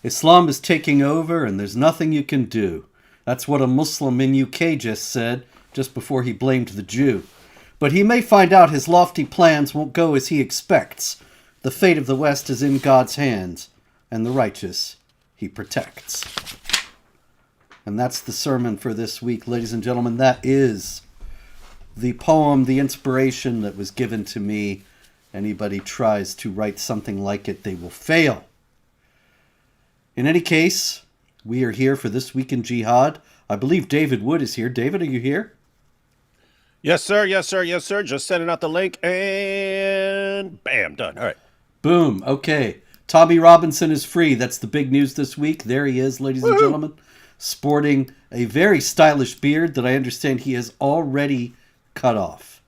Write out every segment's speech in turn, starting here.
Islam is taking over and there's nothing you can do. That's what a Muslim in UK just said, just before he blamed the Jew. But he may find out his lofty plans won't go as he expects. The fate of the West is in God's hands, and the righteous he protects. And that's the sermon for this week, ladies and gentlemen. That is the poem, the inspiration that was given to me. Anybody tries to write something like it, they will fail. In any case, we are here for This Week in Jihad. I believe David Wood is here. David, are you here? Yes, sir. Yes, sir. Yes, sir. Just sending out the link and bam, done. All right. Boom. Okay. Tommy Robinson is free. That's the big news this week. There he is, ladies and gentlemen, sporting a very stylish beard that I understand he has already cut off.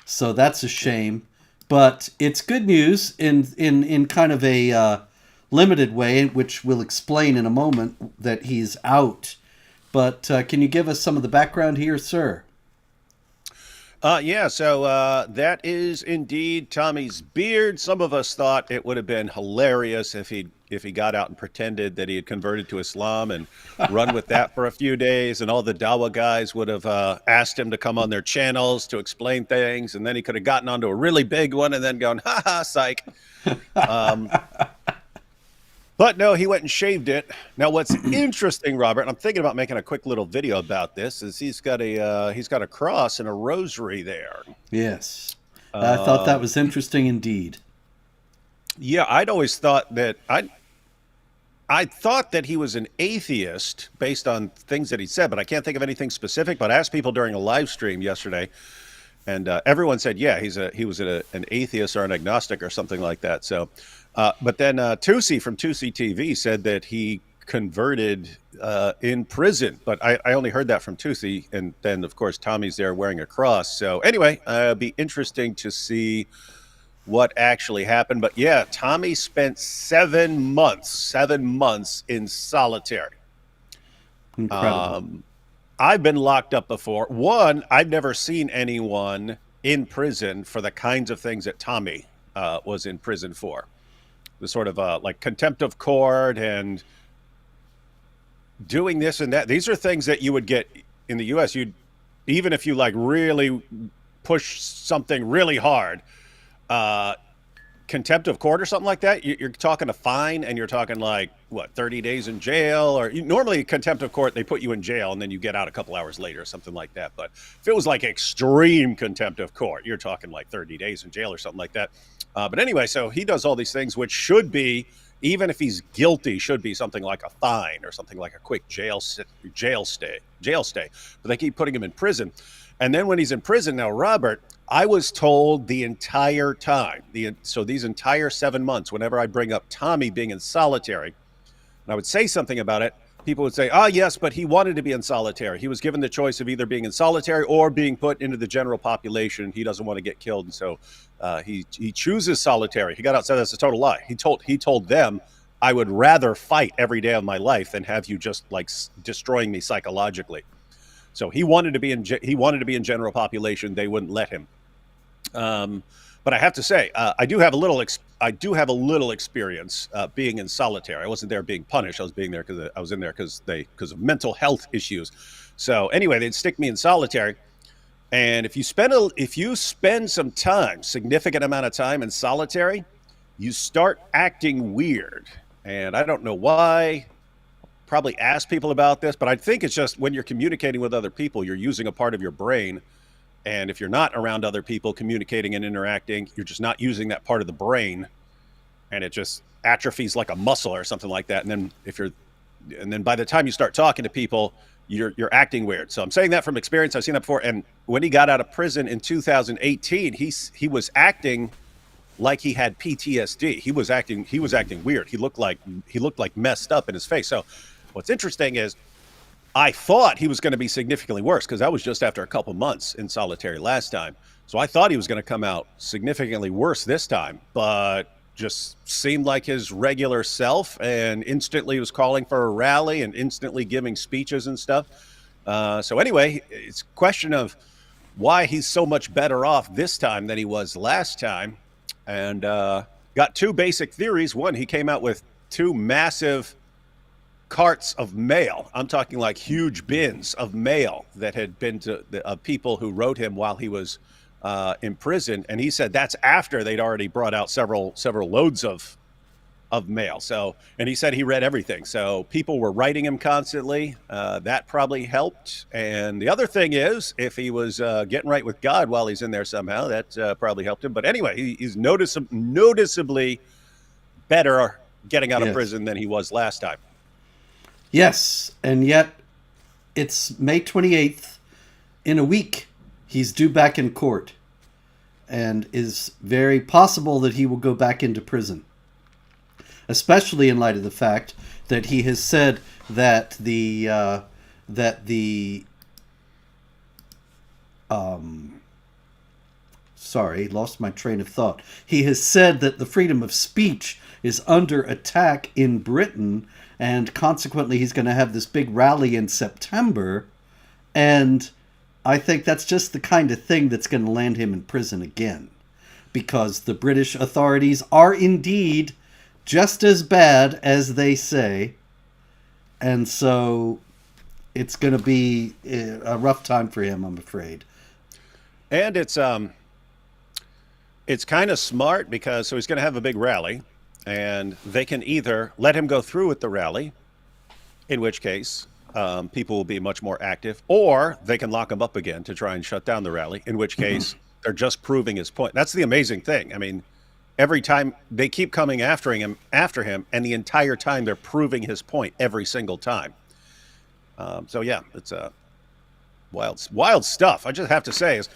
So that's a shame. But it's good news in kind of a limited way, which we'll explain in a moment, that he's out. But can you give us some of the background here, sir? So that is indeed Tommy's beard. Some of us thought it would have been hilarious if he got out and pretended that he had converted to Islam and run with that for a few days, and all the Dawa guys would have asked him to come on their channels to explain things, and then he could have gotten onto a really big one and then gone, ha ha, psych. But no, he went and shaved it. Now, what's interesting, Robert, and I'm thinking about making a quick little video about this, is he's got a cross and a rosary there. Yes, I thought that was interesting indeed. Yeah, I'd always thought that I thought that he was an atheist based on things that he said, but I can't think of anything specific. But I asked people during a live stream yesterday, and everyone said, yeah, he was an atheist or an agnostic or something like that. So. But then Tusi from Tusi TV said that he converted in prison. But I only heard that from Tusi. And then, of course, Tommy's there wearing a cross. So anyway, it'll be interesting to see what actually happened. But yeah, Tommy spent 7 months in solitary. Incredible. I've been locked up before. One, I've never seen anyone in prison for the kinds of things that Tommy was in prison for. The sort of like contempt of court and doing this and that. These are things that you would get in the U.S. Even if you like really push something really hard, contempt of court or something like that, you're talking a fine, and you're talking like, what, 30 days in jail? Or normally contempt of court, they put you in jail and then you get out a couple hours later or something like that. But if it was like extreme contempt of court, you're talking like 30 days in jail or something like that. But anyway, so he does all these things, which should be, even if he's guilty, should be something like a fine or something like a quick jail stay. But they keep putting him in prison. And then when he's in prison now, Robert, I was told the entire time, so these entire 7 months, whenever I bring up Tommy being in solitary, and I would say something about it, people would say, yes, but he wanted to be in solitary. He was given the choice of either being in solitary or being put into the general population. He doesn't want to get killed, and so he chooses solitary. He got outside. That's a total lie. He told them, I would rather fight every day of my life than have you just like destroying me psychologically. So he wanted to be in general population. They wouldn't let him. But I have to say, I do have a little experience being in solitary. I wasn't there being punished. I was in there because of mental health issues. So anyway, they'd stick me in solitary. And if you spend some time, significant amount of time in solitary, you start acting weird. And I don't know why. Probably ask people about this, but I think it's just when you're communicating with other people, you're using a part of your brain. And if you're not around other people communicating and interacting, you're just not using that part of the brain, and it just atrophies like a muscle or something like that. And then by the time you start talking to people, you're acting weird. So I'm saying that from experience. I've seen that before. And when he got out of prison in 2018, he was acting like he had PTSD. He was acting weird. He looked like messed up in his face. So what's interesting is I thought he was going to be significantly worse because that was just after a couple months in solitary last time. So I thought he was going to come out significantly worse this time, but just seemed like his regular self, and instantly was calling for a rally and instantly giving speeches and stuff. So anyway, it's a question of why he's so much better off this time than he was last time. And got two basic theories. One, he came out with two massive carts of mail. I'm talking like huge bins of mail that had been to people who wrote him while he was in prison, and he said that's after they'd already brought out several loads of mail. So, and he said he read everything. So people were writing him constantly. That probably helped. And the other thing is, if he was getting right with God while he's in there somehow, that probably helped him. But anyway, he's noticeably better getting out of prison than he was last time. Yes, and yet it's May 28th. In a week, he's due back in court, and is very possible that he will go back into prison, especially in light of the fact that he has said that sorry, lost my train of thought. He has said that the freedom of speech is under attack in Britain, and consequently he's going to have this big rally in September, and I think that's just the kind of thing that's going to land him in prison again, because the British authorities are indeed just as bad as they say, and so it's going to be a rough time for him, I'm afraid. And it's kind of smart, because so he's going to have a big rally, and they can either let him go through with the rally, in which case people will be much more active, or they can lock him up again to try and shut down the rally, in which case they're just proving his point. That's the amazing thing. I mean, every time they keep coming after him, and the entire time they're proving his point every single time. So yeah, it's wild stuff. I just have to say, is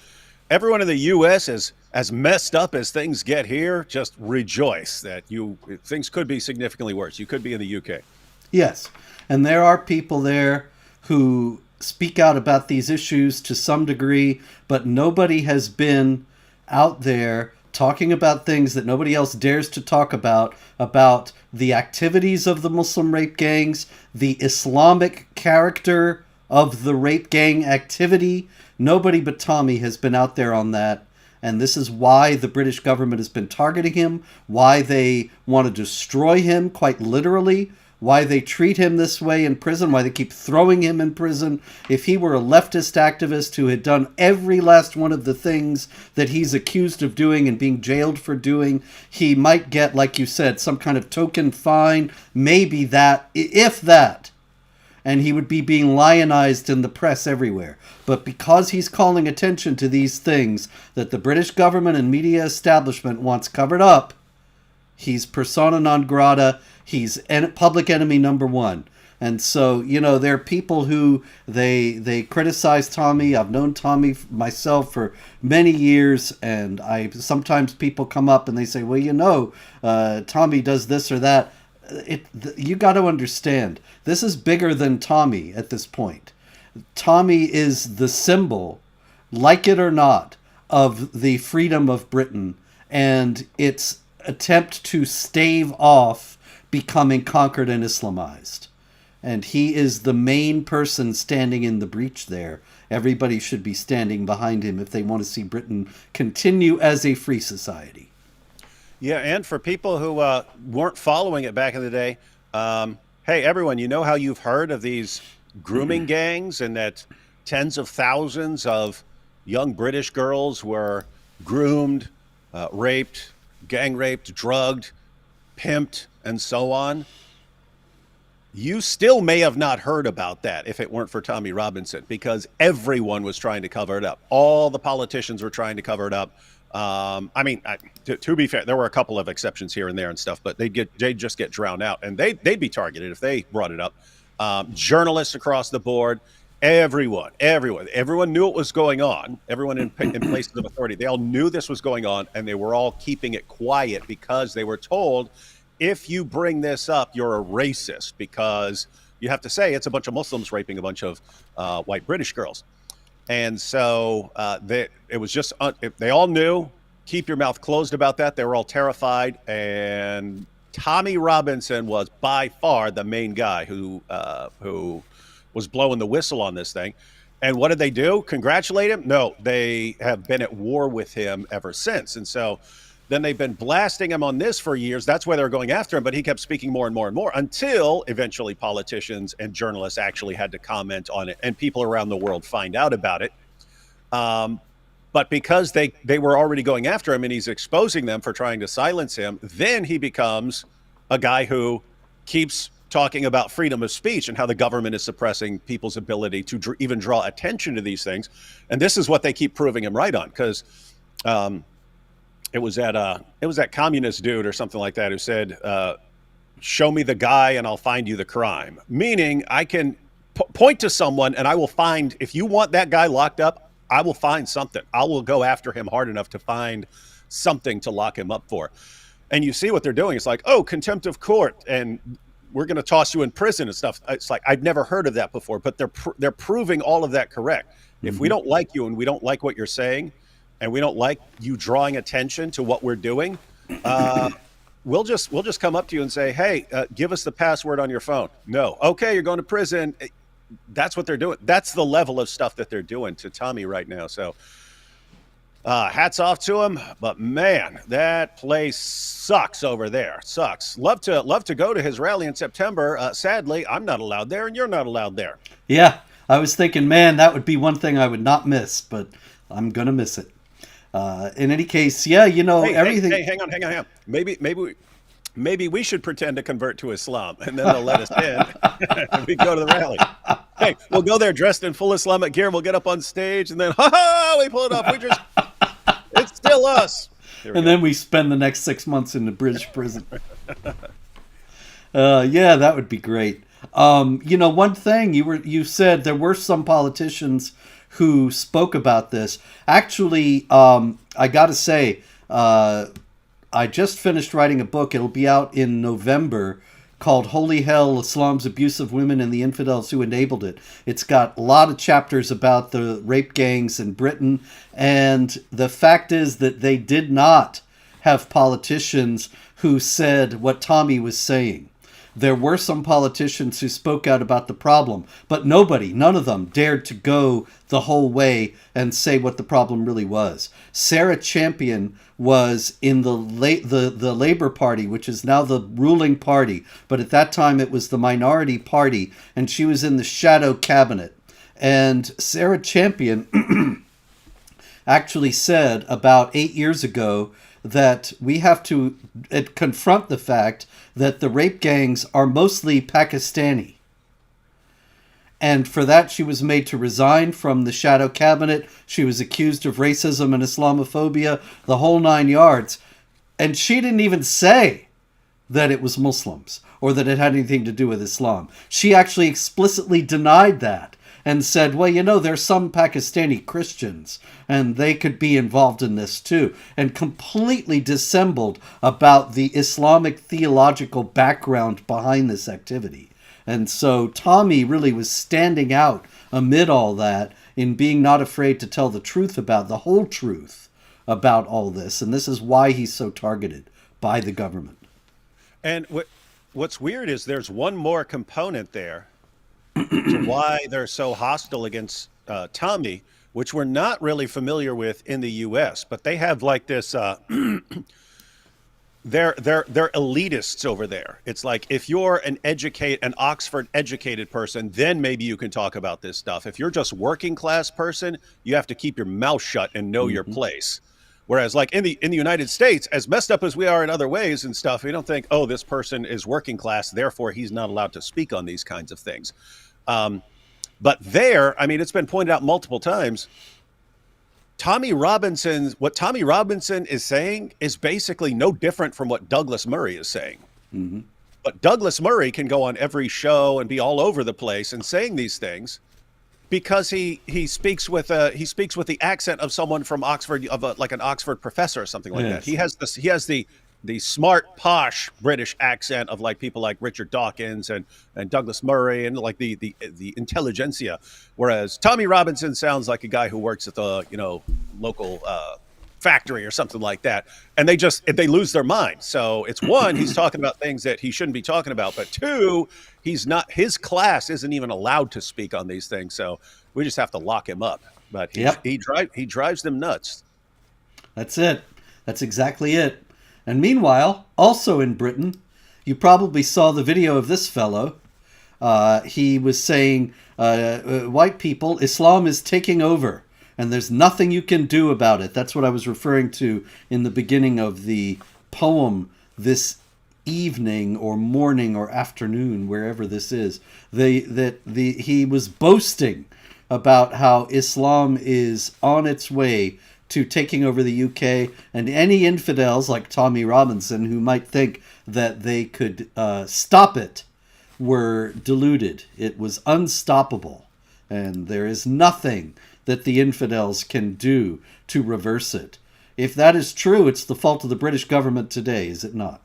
everyone in the U.S. is as messed up as things get here. Just rejoice that things could be significantly worse. You could be in the UK. Yes, and there are people there who speak out about these issues to some degree, but nobody has been out there talking about things that nobody else dares to talk about the activities of the Muslim rape gangs, the Islamic character of the rape gang activity. Nobody but Tommy has been out there on that, and this is why the British government has been targeting him, why they want to destroy him, quite literally, why they treat him this way in prison, why they keep throwing him in prison. If he were a leftist activist who had done every last one of the things that he's accused of doing and being jailed for doing, he might get, like you said, some kind of token fine, maybe that, if that, and he would be being lionized in the press everywhere. But because he's calling attention to these things that the British government and media establishment wants covered up, he's persona non grata. He's public enemy number one. And so, there are people who they criticize Tommy. I've known Tommy myself for many years, and sometimes people come up and they say, well, Tommy does this or that. You got to understand, this is bigger than Tommy at this point. Tommy is the symbol, like it or not, of the freedom of Britain and its attempt to stave off becoming conquered and Islamized. And he is the main person standing in the breach there. Everybody should be standing behind him if they want to see Britain continue as a free society. Yeah, and for people who weren't following it back in the day, hey, everyone, how you've heard of these grooming gangs, and that tens of thousands of young British girls were groomed, raped, gang raped, drugged, pimped, and so on? You still may have not heard about that if it weren't for Tommy Robinson, because everyone was trying to cover it up. All the politicians were trying to cover it up. To be fair, there were a couple of exceptions here and there and stuff, but they'd just get drowned out, and they'd be targeted if they brought it up. Journalists across the board, everyone knew what was going on. Everyone in places of authority, they all knew this was going on, and they were all keeping it quiet because they were told, if you bring this up, you're a racist, because you have to say it's a bunch of Muslims raping a bunch of white British girls. And so it was just, they all knew, keep your mouth closed about that. They were all terrified. And Tommy Robinson was by far the main guy who was blowing the whistle on this thing. And what did they do? Congratulate him? No, they have been at war with him ever since. And so Then they've been blasting him on this for years. That's why they're going after him. But he kept speaking more and more and more until eventually politicians and journalists actually had to comment on it, and people around the world find out about it. But because they were already going after him and he's exposing them for trying to silence him, then he becomes a guy who keeps talking about freedom of speech and how the government is suppressing people's ability to even draw attention to these things. And this is what they keep proving him right on, because it was that communist dude or something like that who said, show me the guy and I'll find you the crime. Meaning I can point to someone and I will find, if you want that guy locked up, I will find something. I will go after him hard enough to find something to lock him up for. And you see what they're doing. It's like, oh, contempt of court, and we're going to toss you in prison and stuff. It's like, I've never heard of that before, but they're proving all of that correct. Mm-hmm. If we don't like you and we don't like what you're saying, and we don't like you drawing attention to what we're doing, we'll just come up to you and say, hey, give us the password on your phone. No. Okay, you're going to prison. That's what they're doing. That's the level of stuff that they're doing to Tommy right now. So hats off to him. But man, that place sucks over there. Sucks. Love to go to his rally in September. Sadly, I'm not allowed there and you're not allowed there. Yeah, I was thinking, man, that would be one thing I would not miss, but I'm going to miss it. In any case, yeah, everything. Hey, hang on. Maybe we should pretend to convert to Islam, and then they'll let us in, and we go to the rally. Hey, we'll go there dressed in full Islamic gear. We'll get up on stage, and then we pull it off. It's still us. Then we spend the next 6 months in the British prison. Yeah, that would be great. One thing you said there were some politicians who spoke about this. Actually, I got to say, I just finished writing a book. It'll be out in November, called Holy Hell, Islam's Abuse of Women and the Infidels Who Enabled It. It's got a lot of chapters about the rape gangs in Britain, and the fact is that they did not have politicians who said what Tommy was saying. There were some politicians who spoke out about the problem, but none of them dared to go the whole way and say what the problem really was. Sarah Champion was in the Labour Party, which is now the ruling party, but at that time it was the minority party, and she was in the shadow cabinet. And Sarah Champion actually said about 8 years ago that we have to confront the fact that the rape gangs are mostly Pakistani. And for that, she was made to resign from the shadow cabinet. She was accused of racism and Islamophobia, the whole 9 yards. And she didn't even say that it was Muslims or that it had anything to do with Islam. She actually explicitly denied that and said, well, there's some Pakistani Christians and they could be involved in this too, and completely dissembled about the Islamic theological background behind this activity. And so Tommy really was standing out amid all that in being not afraid to tell the truth about the whole truth about all this. And this is why he's so targeted by the government. And what's weird is there's one more component there to why they're so hostile against Tommy, which we're not really familiar with in the U.S., but they have like this, they're elitists over there. It's like, if you're an Oxford educated person, then maybe you can talk about this stuff. If you're just working class person, you have to keep your mouth shut and know your place. Whereas like in the United States, as messed up as we are in other ways and stuff, we don't think, oh, this person is working class, therefore he's not allowed to speak on these kinds of things. But there, I mean, it's been pointed out multiple times, what Tommy Robinson is saying is basically no different from what Douglas Murray is saying. Mm-hmm. But Douglas Murray can go on every show and be all over the place and saying these things because he speaks with the accent of someone from Oxford, like an Oxford professor or something like that. He has the smart, posh British accent of like people like Richard Dawkins and Douglas Murray and like the intelligentsia, whereas Tommy Robinson sounds like a guy who works at the local factory or something like that, and they lose their mind. So it's one, he's talking about things that he shouldn't be talking about, but two, his class isn't even allowed to speak on these things. So we just have to lock him up. But he drives them nuts. That's it. That's exactly it. And meanwhile, also in Britain, you probably saw the video of this fellow. He was saying, white people, Islam is taking over, and there's nothing you can do about it. That's what I was referring to in the beginning of the poem this evening or morning or afternoon, wherever this is. He was boasting about how Islam is on its way to taking over the UK, and any infidels like Tommy Robinson who might think that they could stop it were deluded. It was unstoppable, and there is nothing that the infidels can do to reverse it. If that is true, it's the fault of the British government today, is it not?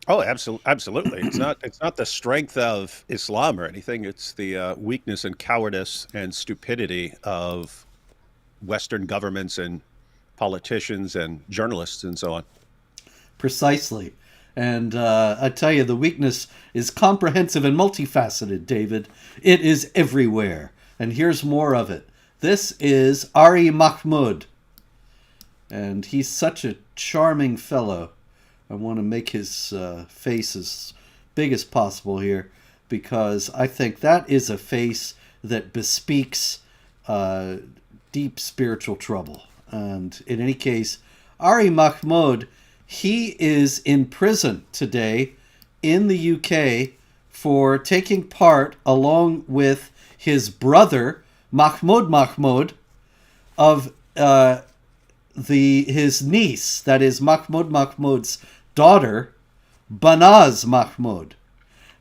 Oh, absolutely. It's not the strength of Islam or anything. It's the weakness and cowardice and stupidity of Western governments and politicians and journalists and so on. Precisely. And I tell you, the weakness is comprehensive and multifaceted, David. It is everywhere. And here's more of it. This is Ahri Mahmood. And he's such a charming fellow. I want to make his face as big as possible here, because I think that is a face that bespeaks deep spiritual trouble. And in any case, Ahri Mahmood, he is in prison today in the UK for taking part, along with his brother, Mahmoud, of his niece, that is Mahmoud's daughter, Banaz Mahmood.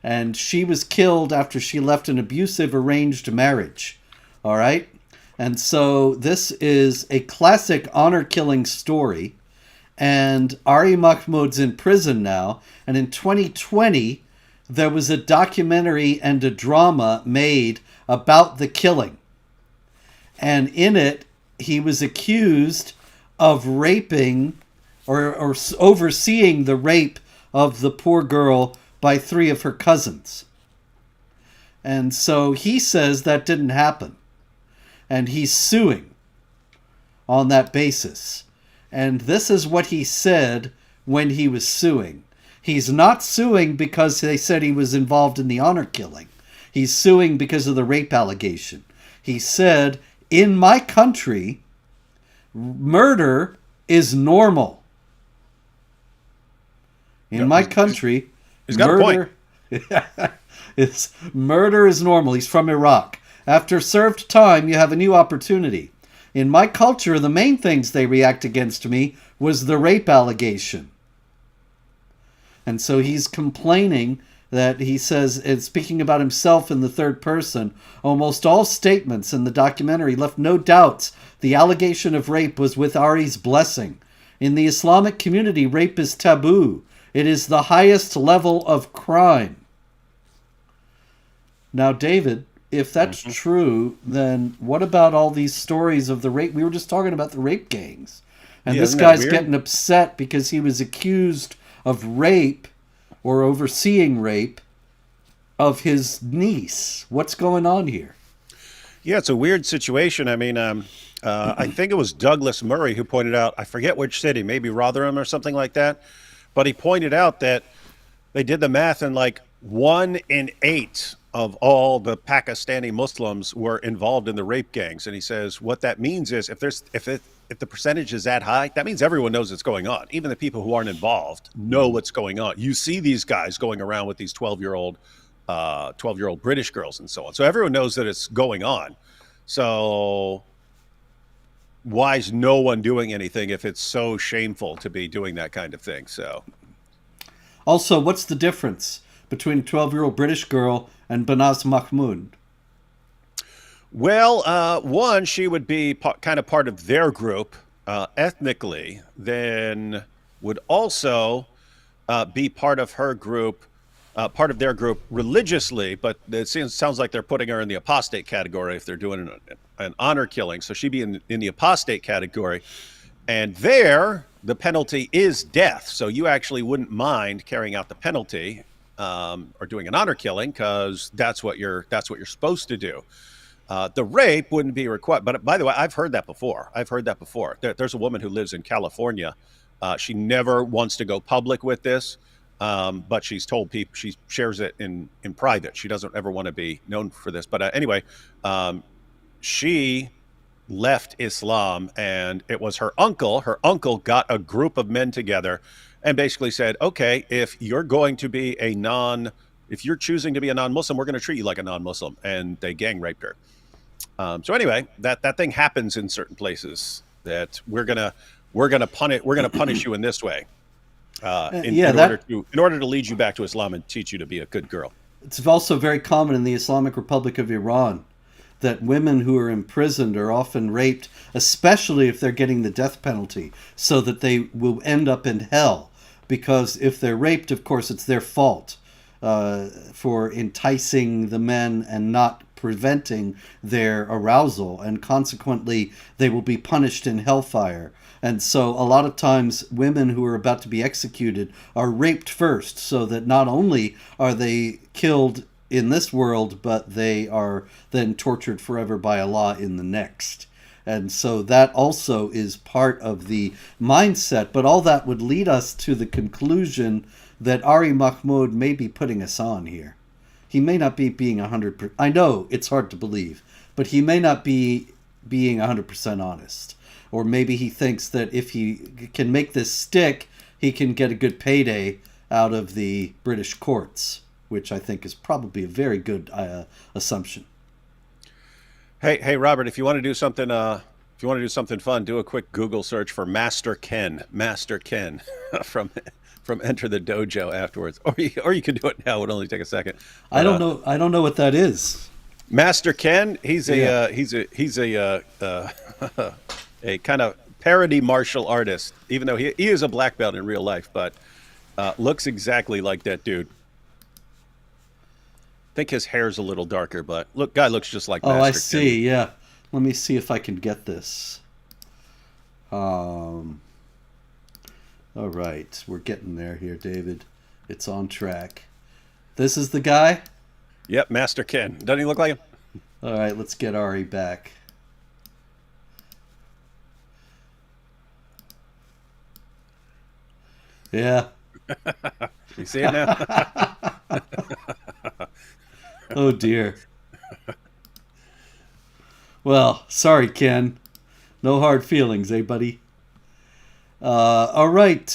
And she was killed after she left an abusive arranged marriage. All right? And so this is a classic honor-killing story. And Ahri Mahmood's in prison now. And in 2020, there was a documentary and a drama made about the killing. And in it, he was accused of raping or overseeing the rape of the poor girl by 3 of her cousins. And so he says that didn't happen. And he's suing on that basis. And this is what he said when he was suing. He's not suing because they said he was involved in the honor killing. He's suing because of the rape allegation. He said, in my country, murder is normal. In my country, he's got murder, murder is normal. He's from Iraq. After served time, you have a new opportunity. In my culture, the main things they react against me was the rape allegation. And so he's complaining that he says, and speaking about himself in the third person, almost all statements in the documentary left no doubts the allegation of rape was with Ahri's blessing. In the Islamic community, rape is taboo. It is the highest level of crime. Now, David, if that's true, then what about all these stories of the rape? We were just talking about the rape gangs. And this guy's getting upset because he was accused of rape or overseeing rape of his niece. What's going on here? Yeah, it's a weird situation. I mean, I think it was Douglas Murray who pointed out, I forget which city, maybe Rotherham or something like that, but he pointed out that they did the math and like 1 in 8 of all the Pakistani Muslims were involved in the rape gangs. And he says what that means is if the percentage is that high, that means everyone knows what's going on. Even the people who aren't involved know what's going on. You see these guys going around with these 12-year-old British girls and so on. So everyone knows that it's going on. So why is no one doing anything if it's so shameful to be doing that kind of thing? So also, what's the difference between a 12-year-old British girl and Banaz Mahmood? Well, one, she would be kind of part of their group ethnically, then would also be part of her group, part of their group religiously, but it sounds like they're putting her in the apostate category if they're doing an honor killing. So she'd be in the apostate category. And there, the penalty is death. So you actually wouldn't mind carrying out the penalty or doing an honor killing because that's what you're supposed to do. The rape wouldn't be required. But by the way, I've heard that before. There's a woman who lives in California. She never wants to go public with this, but she's told people, she shares it in private. She doesn't ever want to be known for this. But anyway, she left Islam, and it was her uncle. Her uncle got a group of men together and basically said, okay, if you're choosing to be a non-Muslim, we're going to treat you like a non-Muslim. And they gang raped her. So anyway, that thing happens in certain places, that we're gonna punish you in this way, in order to lead you back to Islam and teach you to be a good girl. It's also very common in the Islamic Republic of Iran that women who are imprisoned are often raped, especially if they're getting the death penalty, so that they will end up in hell. Because if they're raped, of course, it's their fault for enticing the men and not preventing their arousal, and consequently they will be punished in hellfire. And so a lot of times women who are about to be executed are raped first, so that not only are they killed in this world, but they are then tortured forever by Allah in the next. And so that also is part of the mindset. But all that would lead us to the conclusion that Ahri Mahmood may be putting us on here. He may not be being 100%. I know it's hard to believe, but he may not be being 100% honest. Or maybe he thinks that if he can make this stick, he can get a good payday out of the British courts, which I think is probably a very good assumption. Hey, Robert, if you want to do something, fun, do a quick Google search for Master Ken from Enter the Dojo afterwards, or you can do it now. It would only take a second. But, I don't know what that is. Master Ken. He's a a kind of parody martial artist, even though he is a black belt in real life, but looks exactly like that dude. I think his hair's a little darker, but guy looks just like Master I see. Ken. Yeah. Let me see if I can get this. All right, we're getting there here, David. It's on track. This is the guy? Yep, Master Ken. Doesn't he look like him? All right, let's get Ari back. Yeah. You see it now? Oh, dear. Well, sorry, Ken. No hard feelings, eh, buddy? All right.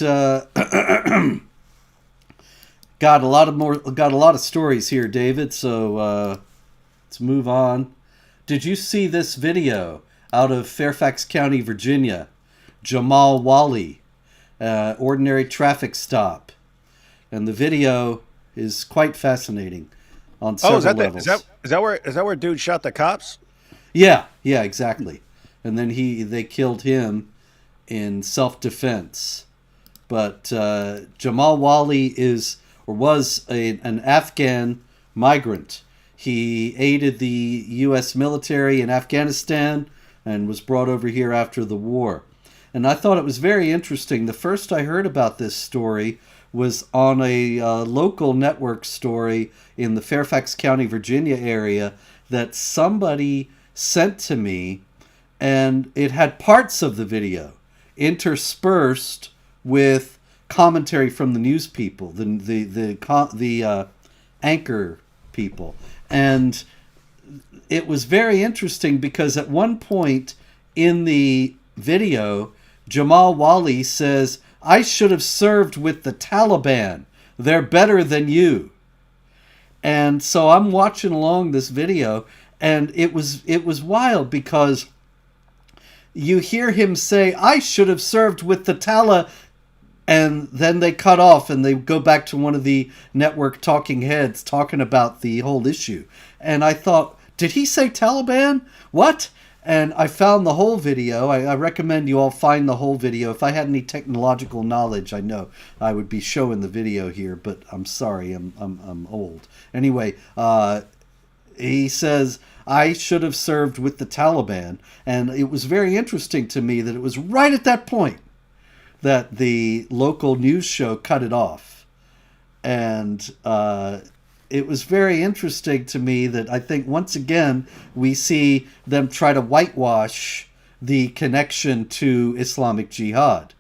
Got a lot of stories here, David. So let's move on. Did you see this video out of Fairfax County, Virginia? Jamal Wali, ordinary traffic stop, and the video is quite fascinating on several levels. Is that where dude shot the cops? Yeah, exactly. And then they killed him in self-defense. But Jamal Wali was an Afghan migrant. He aided the U.S. military in Afghanistan and was brought over here after the war. And I thought it was very interesting. The first I heard about this story was on a local network story in the Fairfax County, Virginia area that somebody sent to me, and it had parts of the video interspersed with commentary from the news people, the anchor people. And it was very interesting because at one point in the video, Jamal Wali says, "I should have served with the Taliban. They're better than you." And so I'm watching along this video, and it was wild because you hear him say, "I should have served with the Taliban," and then they cut off and they go back to one of the network talking heads talking about the whole issue. And I thought, did he say Taliban? What? And I found the whole video. I recommend you all find the whole video. If I had any technological knowledge, I know I would be showing the video here, but I'm sorry, I'm old. Anyway, he says, "I should have served with the Taliban." And it was very interesting to me that it was right at that point that the local news show cut it off. And it was very interesting to me that I think once again we see them try to whitewash the connection to Islamic Jihad.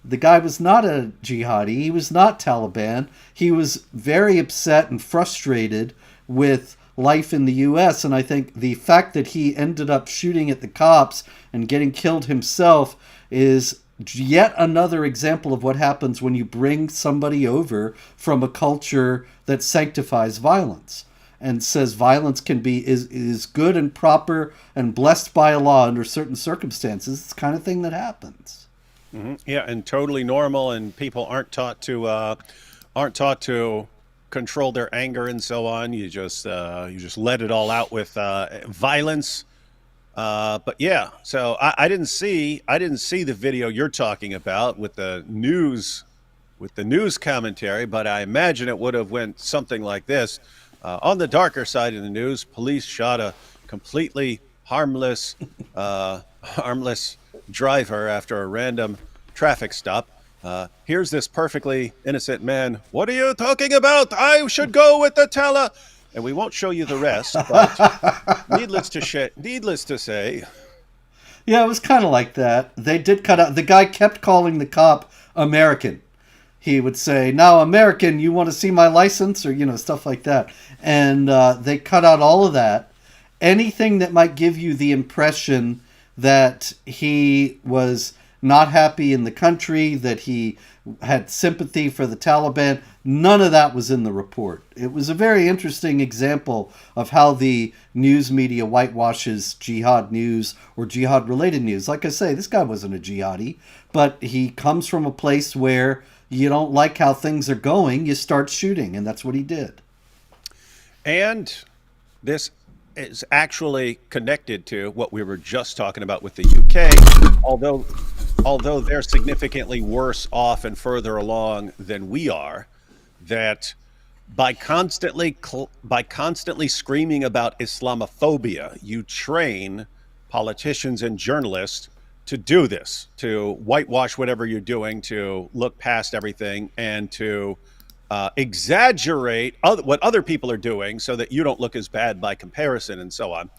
The guy was not a jihadi. He was not Taliban. He was very upset and frustrated with life in the U.S. And I think the fact that he ended up shooting at the cops and getting killed himself is yet another example of what happens when you bring somebody over from a culture that sanctifies violence and says violence can be is good and proper and blessed by Allah under certain circumstances. It's the kind of thing that happens. Mm-hmm. Yeah, and totally normal, and people aren't taught to control their anger and so on. You just let it all out with violence. But yeah, so I didn't see the video you're talking about with the news commentary, but I imagine it would have went something like this. On the darker side of the news, police shot a completely harmless driver after a random traffic stop. Here's this perfectly innocent man. What are you talking about? I should go with the teller. And we won't show you the rest, but needless to say. Yeah, it was kind of like that. They did cut out. The guy kept calling the cop American. He would say, "Now, American, you want to see my license?" Or, stuff like that. And they cut out all of that. Anything that might give you the impression that he was not happy in the country, that he had sympathy for the Taliban, none of that was in the report. It was a very interesting example of how the news media whitewashes jihad news or jihad-related news. Like I say, this guy wasn't a jihadi, but he comes from a place where you don't like how things are going, you start shooting, and that's what he did. And this is actually connected to what we were just talking about with the UK, although they're significantly worse off and further along than we are, that by constantly screaming about Islamophobia, you train politicians and journalists to do this, to whitewash whatever you're doing, to look past everything, and to exaggerate what other people are doing so that you don't look as bad by comparison and so on.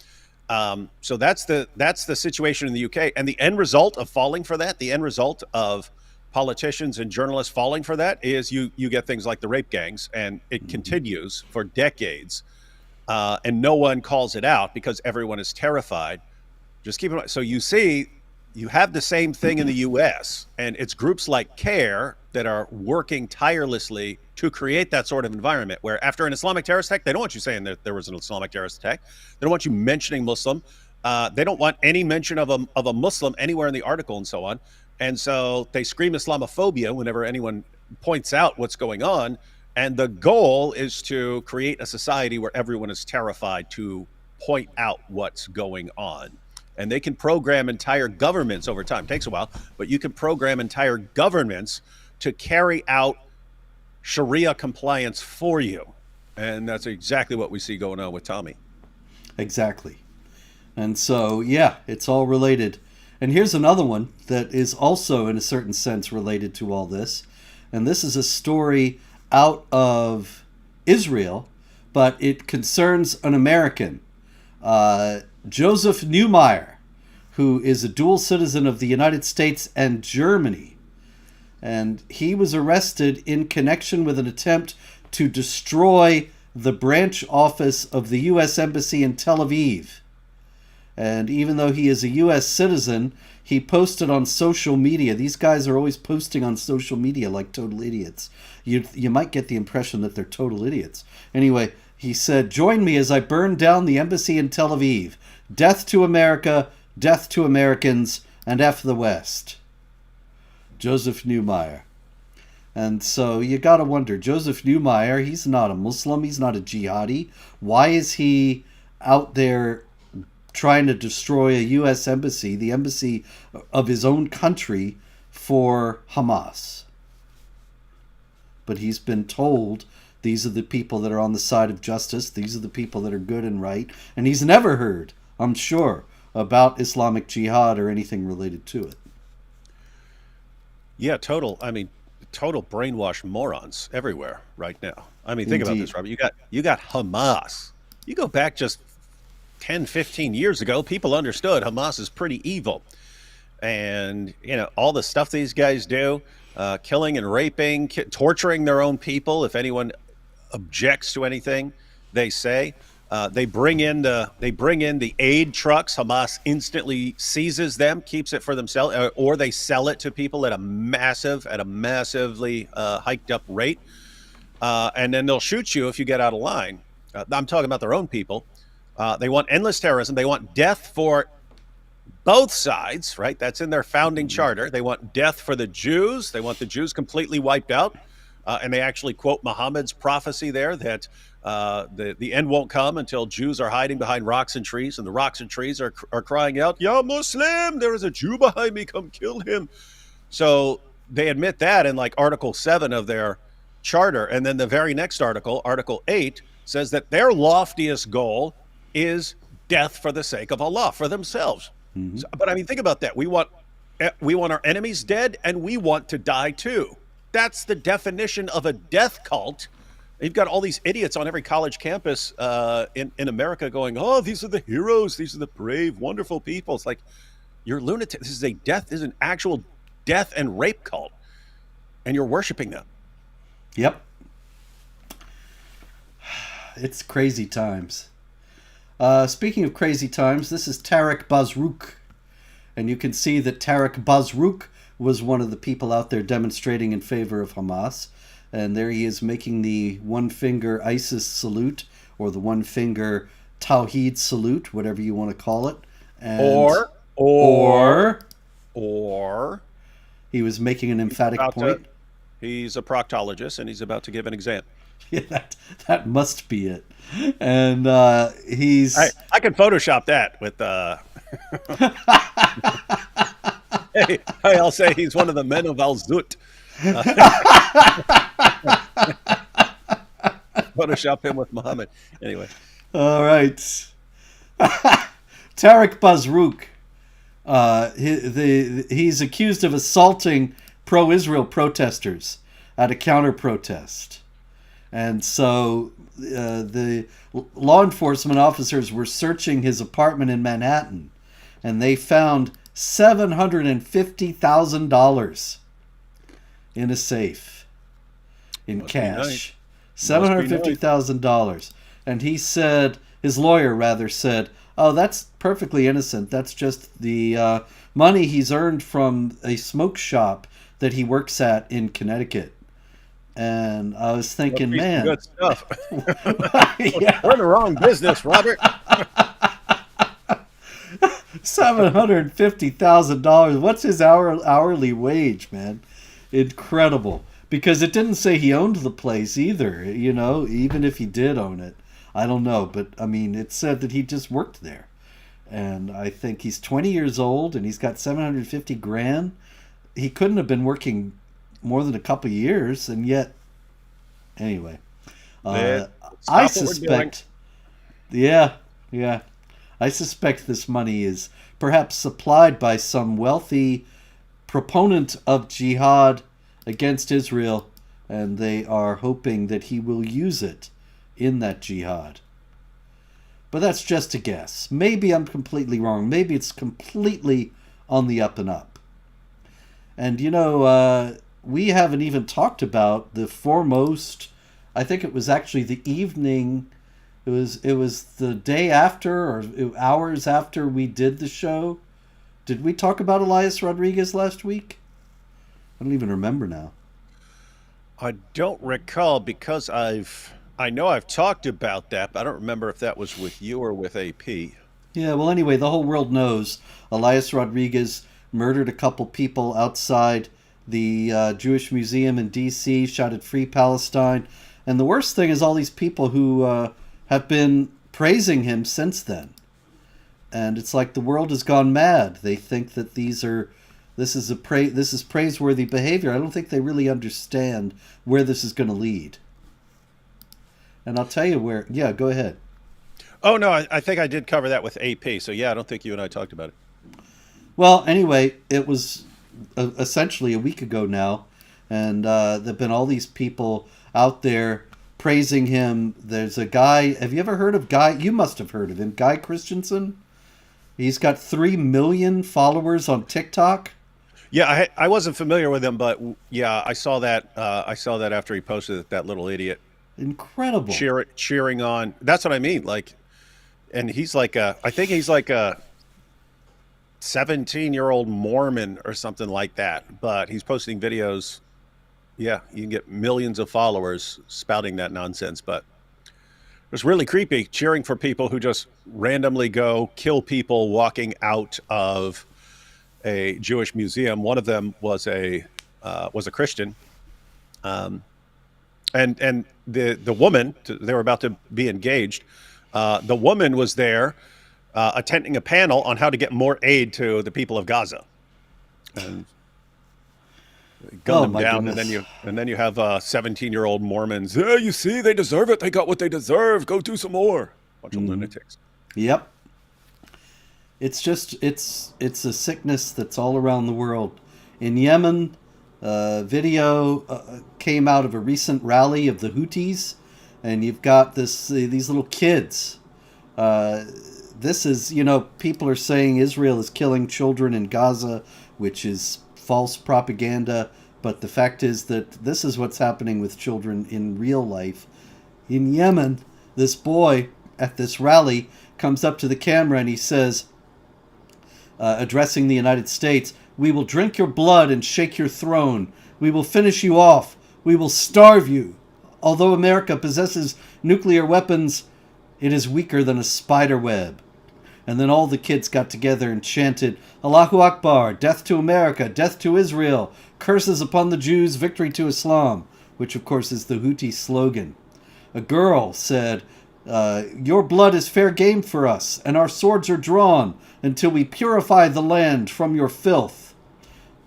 So that's the situation in the UK, and the end result of falling for that, the end result of politicians and journalists falling for that, is you get things like the rape gangs, and it continues for decades, and no one calls it out because everyone is terrified. Just keep in mind. So you have the same thing in the US, and it's groups like CARE that are working tirelessly to create that sort of environment where after an Islamic terrorist attack, they don't want you saying that there was an Islamic terrorist attack. They don't want you mentioning Muslim. They don't want any mention of a Muslim anywhere in the article and so on. And so they scream Islamophobia whenever anyone points out what's going on. And the goal is to create a society where everyone is terrified to point out what's going on. And they can program entire governments over time. It takes a while, but you can program entire governments to carry out Sharia compliance for you. And that's exactly what we see going on with Tommy. Exactly. And so, yeah, it's all related. And here's another one that is also, in a certain sense, related to all this. And this is a story out of Israel, but it concerns an American, Joseph Neumeier, who is a dual citizen of the United States and Germany. And he was arrested in connection with an attempt to destroy the branch office of the U.S. Embassy in Tel Aviv. And even though he is a U.S. citizen, he posted on social media. These guys are always posting on social media like total idiots. You might get the impression that they're total idiots. Anyway, he said, "Join me as I burn down the embassy in Tel Aviv. Death to America, death to Americans, and F the West." Joseph Neumeier. And so you got to wonder, Joseph Neumeier, he's not a Muslim, he's not a jihadi. Why is he out there trying to destroy a U.S. embassy, the embassy of his own country, for Hamas? But he's been told these are the people that are on the side of justice, these are the people that are good and right, and he's never heard, I'm sure, about Islamic Jihad or anything related to it. Yeah, total. I mean, total brainwashed morons everywhere right now. I mean, think about Indeed. this, Robert. You got Hamas. You go back just 10, 15 years ago, people understood Hamas is pretty evil. And, all the stuff these guys do, killing and raping, torturing their own people. If anyone objects to anything they say, they bring in the aid trucks. Hamas instantly seizes them, keeps it for themselves, or they sell it to people at a massively hiked up rate, and then they'll shoot you if you get out of line. I'm talking about their own people. They want endless terrorism. They want death for both sides, right? That's in their founding charter. They want death for the Jews. They want the Jews completely wiped out. And they actually quote Muhammad's prophecy there that the end won't come until Jews are hiding behind rocks and trees, and the rocks and trees are crying out, "Ya Muslim, there is a Jew behind me, come kill him." So they admit that in like Article 7 of their charter. And then the very next article, Article 8, says that their loftiest goal is death for the sake of Allah, for themselves. But I mean, think about that. We want our enemies dead, and we want to die too. That's the definition of a death cult. You've got all these idiots on every college campus in America going, "Oh, these are the heroes. These are the brave, wonderful people." It's like, you're lunatic. This is an actual death and rape cult, and you're worshiping them. Yep. It's crazy times. Speaking of crazy times, this is Tarek Bazrouk. And you can see that Tarek Bazrouk was one of the people out there demonstrating in favor of Hamas. And there he is making the one-finger ISIS salute, or the one-finger Tawhid salute, whatever you want to call it. And or he was making an emphatic point. He's a proctologist, and he's about to give an exam. Yeah, that must be it. And he's... I can Photoshop that with... Hey, I'll say he's one of the men of Al-Zut. Photoshop him with Muhammad. Anyway. All right. Tarek Bazrouk. He's accused of assaulting pro-Israel protesters at a counter-protest. And so the law enforcement officers were searching his apartment in Manhattan, and they found $750,000 in a safe, in cash. $750,000. And he said, his lawyer rather said, "Oh, that's perfectly innocent. That's just the money he's earned from a smoke shop that he works at in Connecticut." And I was thinking, man, good stuff. Yeah. We're in the wrong business, Robert. $750,000. What's his hourly wage, man? Incredible. Because it didn't say he owned the place either, even if he did own it. I don't know, but I mean, it said that he just worked there. And I think he's 20 years old and he's got 750 grand. He couldn't have been working more than a couple of years, and yet, anyway, I suspect, I suspect this money is perhaps supplied by some wealthy proponent of jihad against Israel, and they are hoping that he will use it in that jihad. But that's just a guess. Maybe I'm completely wrong. Maybe it's completely on the up and up. And we haven't even talked about the foremost. I think it was actually the evening. It was the day after, or hours after we did the show. Did we talk about Elias Rodriguez last week? I don't even remember now. I don't recall, because I know I've talked about that, but I don't remember if that was with you or with AP. Yeah, well, anyway, the whole world knows Elias Rodriguez murdered a couple people outside the Jewish Museum in D.C., shot at Free Palestine. And the worst thing is all these people who have been praising him since then. And it's like the world has gone mad. They think that this is praiseworthy behavior. I don't think they really understand where this is going to lead. And I'll tell you where. Yeah, go ahead. Oh, no, I think I did cover that with AP. So, yeah, I don't think you and I talked about it. Well, anyway, it was essentially a week ago now And there've been all these people out there praising him. There's a guy. Have you ever heard of Guy? You must have heard of him, Guy Christensen. He's got 3 million followers on TikTok. Yeah, I wasn't familiar with him, but yeah, I saw that. I saw that after he posted it, that little idiot Incredible. cheering on. That's what I mean. Like, and he's like I think he's like a 17-year-old Mormon or something like that. But he's posting videos. Yeah, you can get millions of followers spouting that nonsense. But it was really creepy cheering for people who just randomly go kill people walking out of a Jewish museum. One of them was a Christian, and the woman, they were about to be engaged. The woman was there attending a panel on how to get more aid to the people of Gaza, and gun them down. Goodness. And then you have 17-year-old Mormons. Yeah, you see, they deserve it. They got what they deserve. Go do some more. Bunch of lunatics. Yep. It's just it's a sickness that's all around the world. In Yemen, video came out of a recent rally of the Houthis, and you've got these little kids. This is, people are saying Israel is killing children in Gaza, which is false propaganda. But the fact is that this is what's happening with children in real life. In Yemen, this boy at this rally comes up to the camera and he says, addressing the United States, "We will drink your blood and shake your throne. We will finish you off. We will starve you. Although America possesses nuclear weapons, it is weaker than a spider web." And then all the kids got together and chanted, "Allahu Akbar, death to America, death to Israel, curses upon the Jews, victory to Islam," which of course is the Houthi slogan. A girl said, "Your blood is fair game for us, and our swords are drawn until we purify the land from your filth."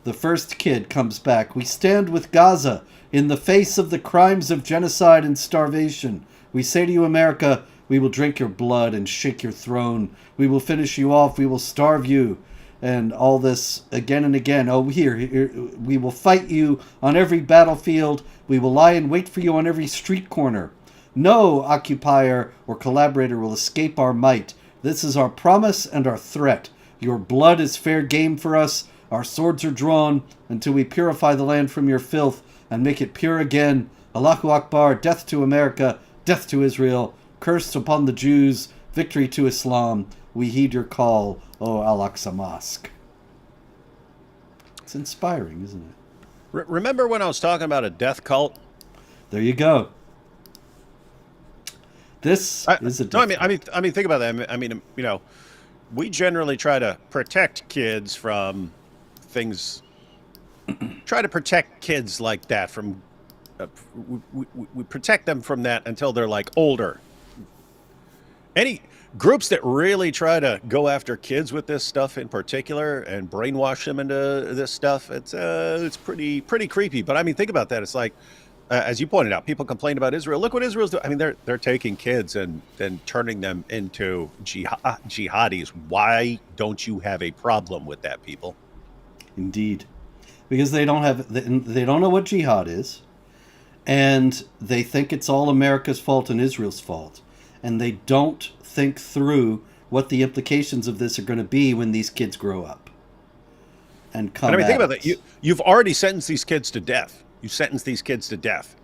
The first kid comes back, "We stand with Gaza in the face of the crimes of genocide and starvation. We say to you, America, we will drink your blood and shake your throne. We will finish you off. We will starve you." And all this again and again. "Oh, here, we will fight you on every battlefield. We will lie in wait for you on every street corner. No occupier or collaborator will escape our might. This is our promise and our threat. Your blood is fair game for us. Our swords are drawn until we purify the land from your filth and make it pure again. Allahu Akbar, death to America, death to Israel, curse upon the Jews, victory to Islam. We heed your call, O Al-Aqsa Mosque." It's inspiring, isn't it? Remember when I was talking about a death cult? There you go. This is a no. I mean, think about that. I mean, we generally try to protect kids from things. Try to protect kids like that from. We protect them from that until they're like older. Any groups that really try to go after kids with this stuff in particular and brainwash them into this stuff, it's pretty creepy. But I mean, think about that. It's like, as you pointed out, people complain about Israel. Look what Israel's doing. I mean, they're taking kids and then turning them into jihadis. Why don't you have a problem with that, people? Indeed, because they don't know what jihad is, and they think it's all America's fault and Israel's fault, and they don't think through what the implications of this are going to be when these kids grow up and come. And I mean, think about that. You've already sentenced these kids to death. You sentence these kids to death.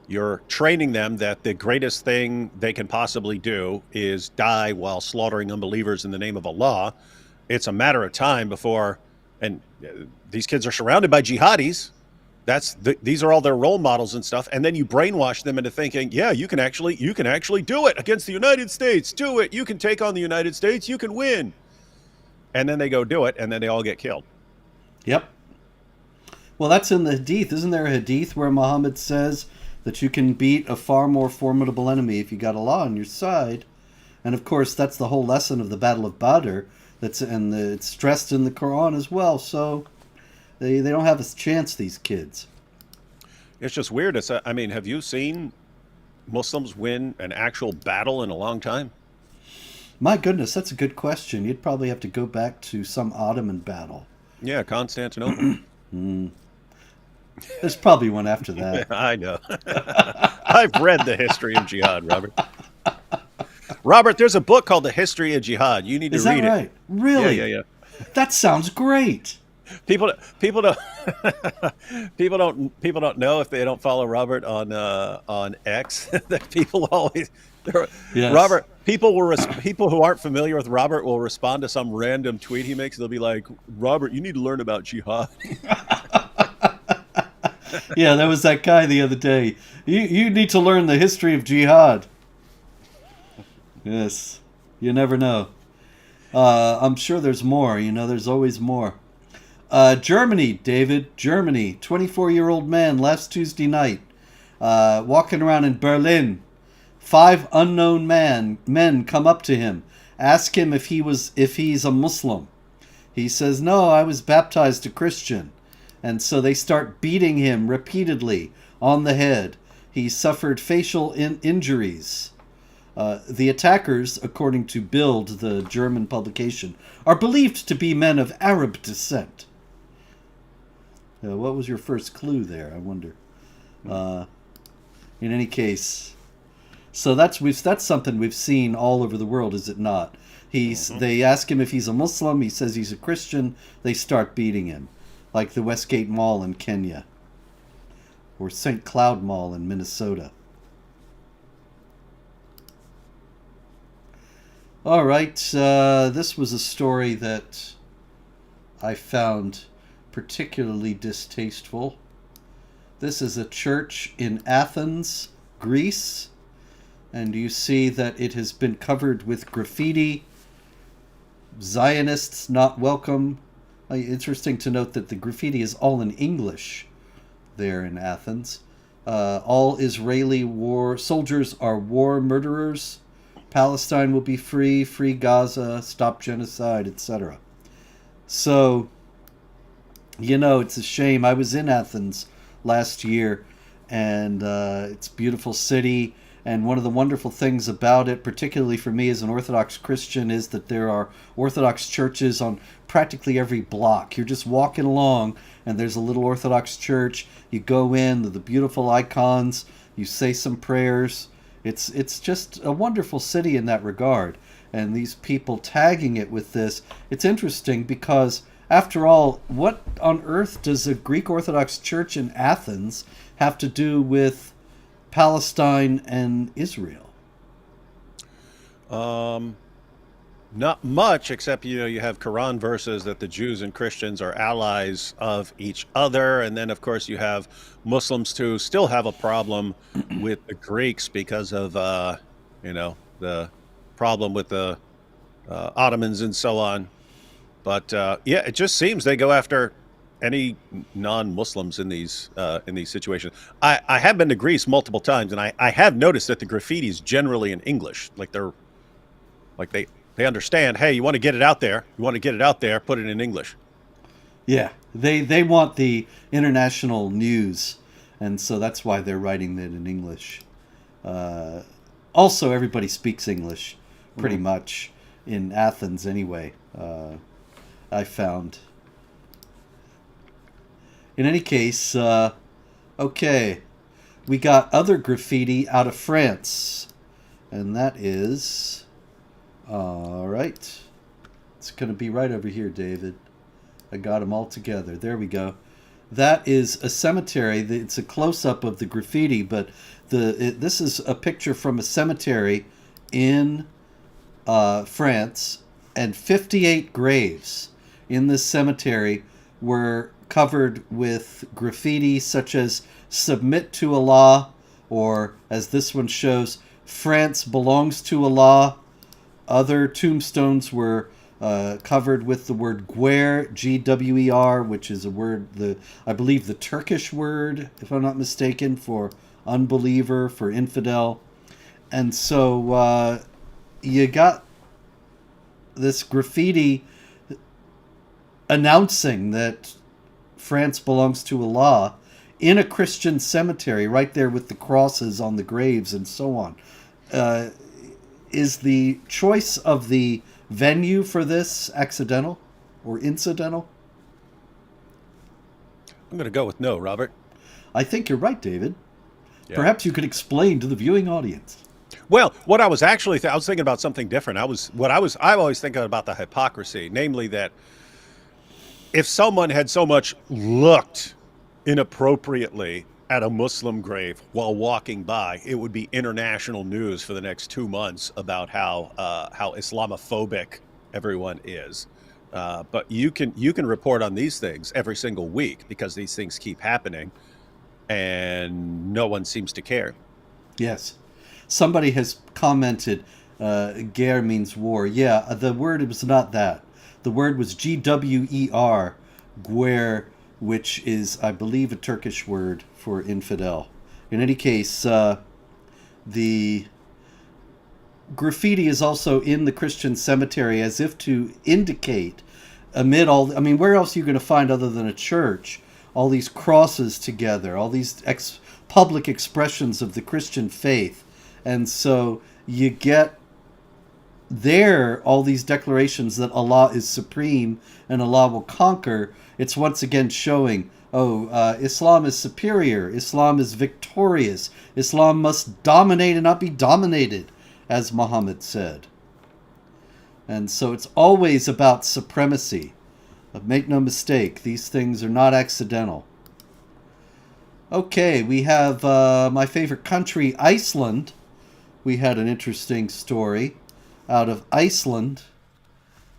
You're training them that the greatest thing they can possibly do is die while slaughtering unbelievers in the name of Allah. It's a matter of time before, and these kids are surrounded by jihadis. These are all their role models and stuff. And then you brainwash them into thinking, yeah, you can actually do it against the United States. Do it. You can take on the United States. You can win. And then they go do it, and then they all get killed. Yep. Well, that's in the Hadith. Isn't there a Hadith where Muhammad says that you can beat a far more formidable enemy if you got Allah on your side? And of course, that's the whole lesson of the Battle of Badr. It's stressed in the Quran as well. So they don't have a chance, these kids. It's just weird. I mean, have you seen Muslims win an actual battle in a long time? My goodness, that's a good question. You'd probably have to go back to some Ottoman battle. Yeah, Constantinople. There's probably one after that. I know. I've read the history of jihad, Robert. Robert, there's a book called The History of Jihad. You need to Is that read it. right? Yeah, Really? yeah, yeah. That sounds great. People don't people don't know if they don't follow Robert on X that people always Yes. Robert, people who aren't familiar with Robert will respond to some random tweet he makes. They'll be like, "Robert, you need to learn about jihad." Yeah, there was that guy the other day. You need to learn the history of jihad. Yes. You never know. I'm sure there's more. There's always more. Germany, David. Germany. 24-year-old man last Tuesday night. Walking around in Berlin. 5 unknown men come up to him. Ask him if he's a Muslim. He says, "No, I was baptized a Christian." And so they start beating him repeatedly on the head. He suffered facial injuries. The attackers, according to Bild, the German publication, are believed to be men of Arab descent. What was your first clue there, I wonder? In any case, so that's something we've seen all over the world, is it not? They ask him if he's a Muslim. He says he's a Christian. They start beating him, like the Westgate Mall in Kenya, or St. Cloud Mall in Minnesota. All right, this was a story that I found particularly distasteful. This is a church in Athens, Greece, and you see that it has been covered with graffiti. Zionists not welcome. Interesting to note that the graffiti is all in English there in Athens. All Israeli soldiers are war murderers. Palestine will be free, free Gaza, stop genocide, etc. So, it's a shame. I was in Athens last year, and it's a beautiful city. And one of the wonderful things about it, particularly for me as an Orthodox Christian, is that there are Orthodox churches on practically every block. You're just walking along, and there's a little Orthodox church. You go in, the beautiful icons, you say some prayers. It's just a wonderful city in that regard. And these people tagging it with this, it's interesting because, after all, what on earth does a Greek Orthodox church in Athens have to do with Palestine and Israel? Not much, except you have Quran verses that the Jews and Christians are allies of each other, and then of course you have Muslims who still have a problem with the Greeks because of the problem with the Ottomans and so on. But yeah, it just seems they go after any non-Muslims in these situations. I have been to Greece multiple times, and I have noticed that the graffiti is generally in English. They understand, hey, you want to get it out there, put it in English. Yeah, they want the international news, and so that's why they're writing it in English. Also, everybody speaks English, pretty much, in Athens anyway, I found. In any case, okay, we got other graffiti out of France, and that is... All right. It's going to be right over here, David. I got them all together. There we go. That is a cemetery. It's a close-up of the graffiti, but this is a picture from a cemetery in France, and 58 graves in this cemetery were covered with graffiti such as "Submit to Allah," or, as this one shows, "France belongs to Allah." Other tombstones were covered with the word Gwer, G-W-E-R, which is a word, I believe the Turkish word, if I'm not mistaken, for unbeliever, for infidel. And so you got this graffiti announcing that France belongs to Allah in a Christian cemetery, right there with the crosses on the graves and so on. Is the choice of the venue for this accidental or incidental? I'm going to go with no, Robert. I think you're right, David. Yeah. Perhaps you could explain to the viewing audience. Well, what I was actually I was thinking about something different. I'm always thinking about the hypocrisy, namely that if someone had so much looked inappropriately at a Muslim grave while walking by, it would be international news for the next 2 months about how Islamophobic everyone is. But you can report on these things every single week because these things keep happening, and no one seems to care. Yes. Somebody has commented, guerre means war. Yeah, the word was not that. The word was Gwer, guer, which is, I believe, a Turkish word for infidel. In any case, the graffiti is also in the Christian cemetery as if to indicate, amid all, I mean, where else are you going to find other than a church, all these crosses together, all these public expressions of the Christian faith. And so you get there all these declarations that Allah is supreme and Allah will conquer. It's once again showing, Islam is superior, Islam is victorious, Islam must dominate and not be dominated, as Muhammad said. And so it's always about supremacy. But make no mistake, these things are not accidental. Okay, we have my favorite country, Iceland. We had an interesting story. Out of Iceland,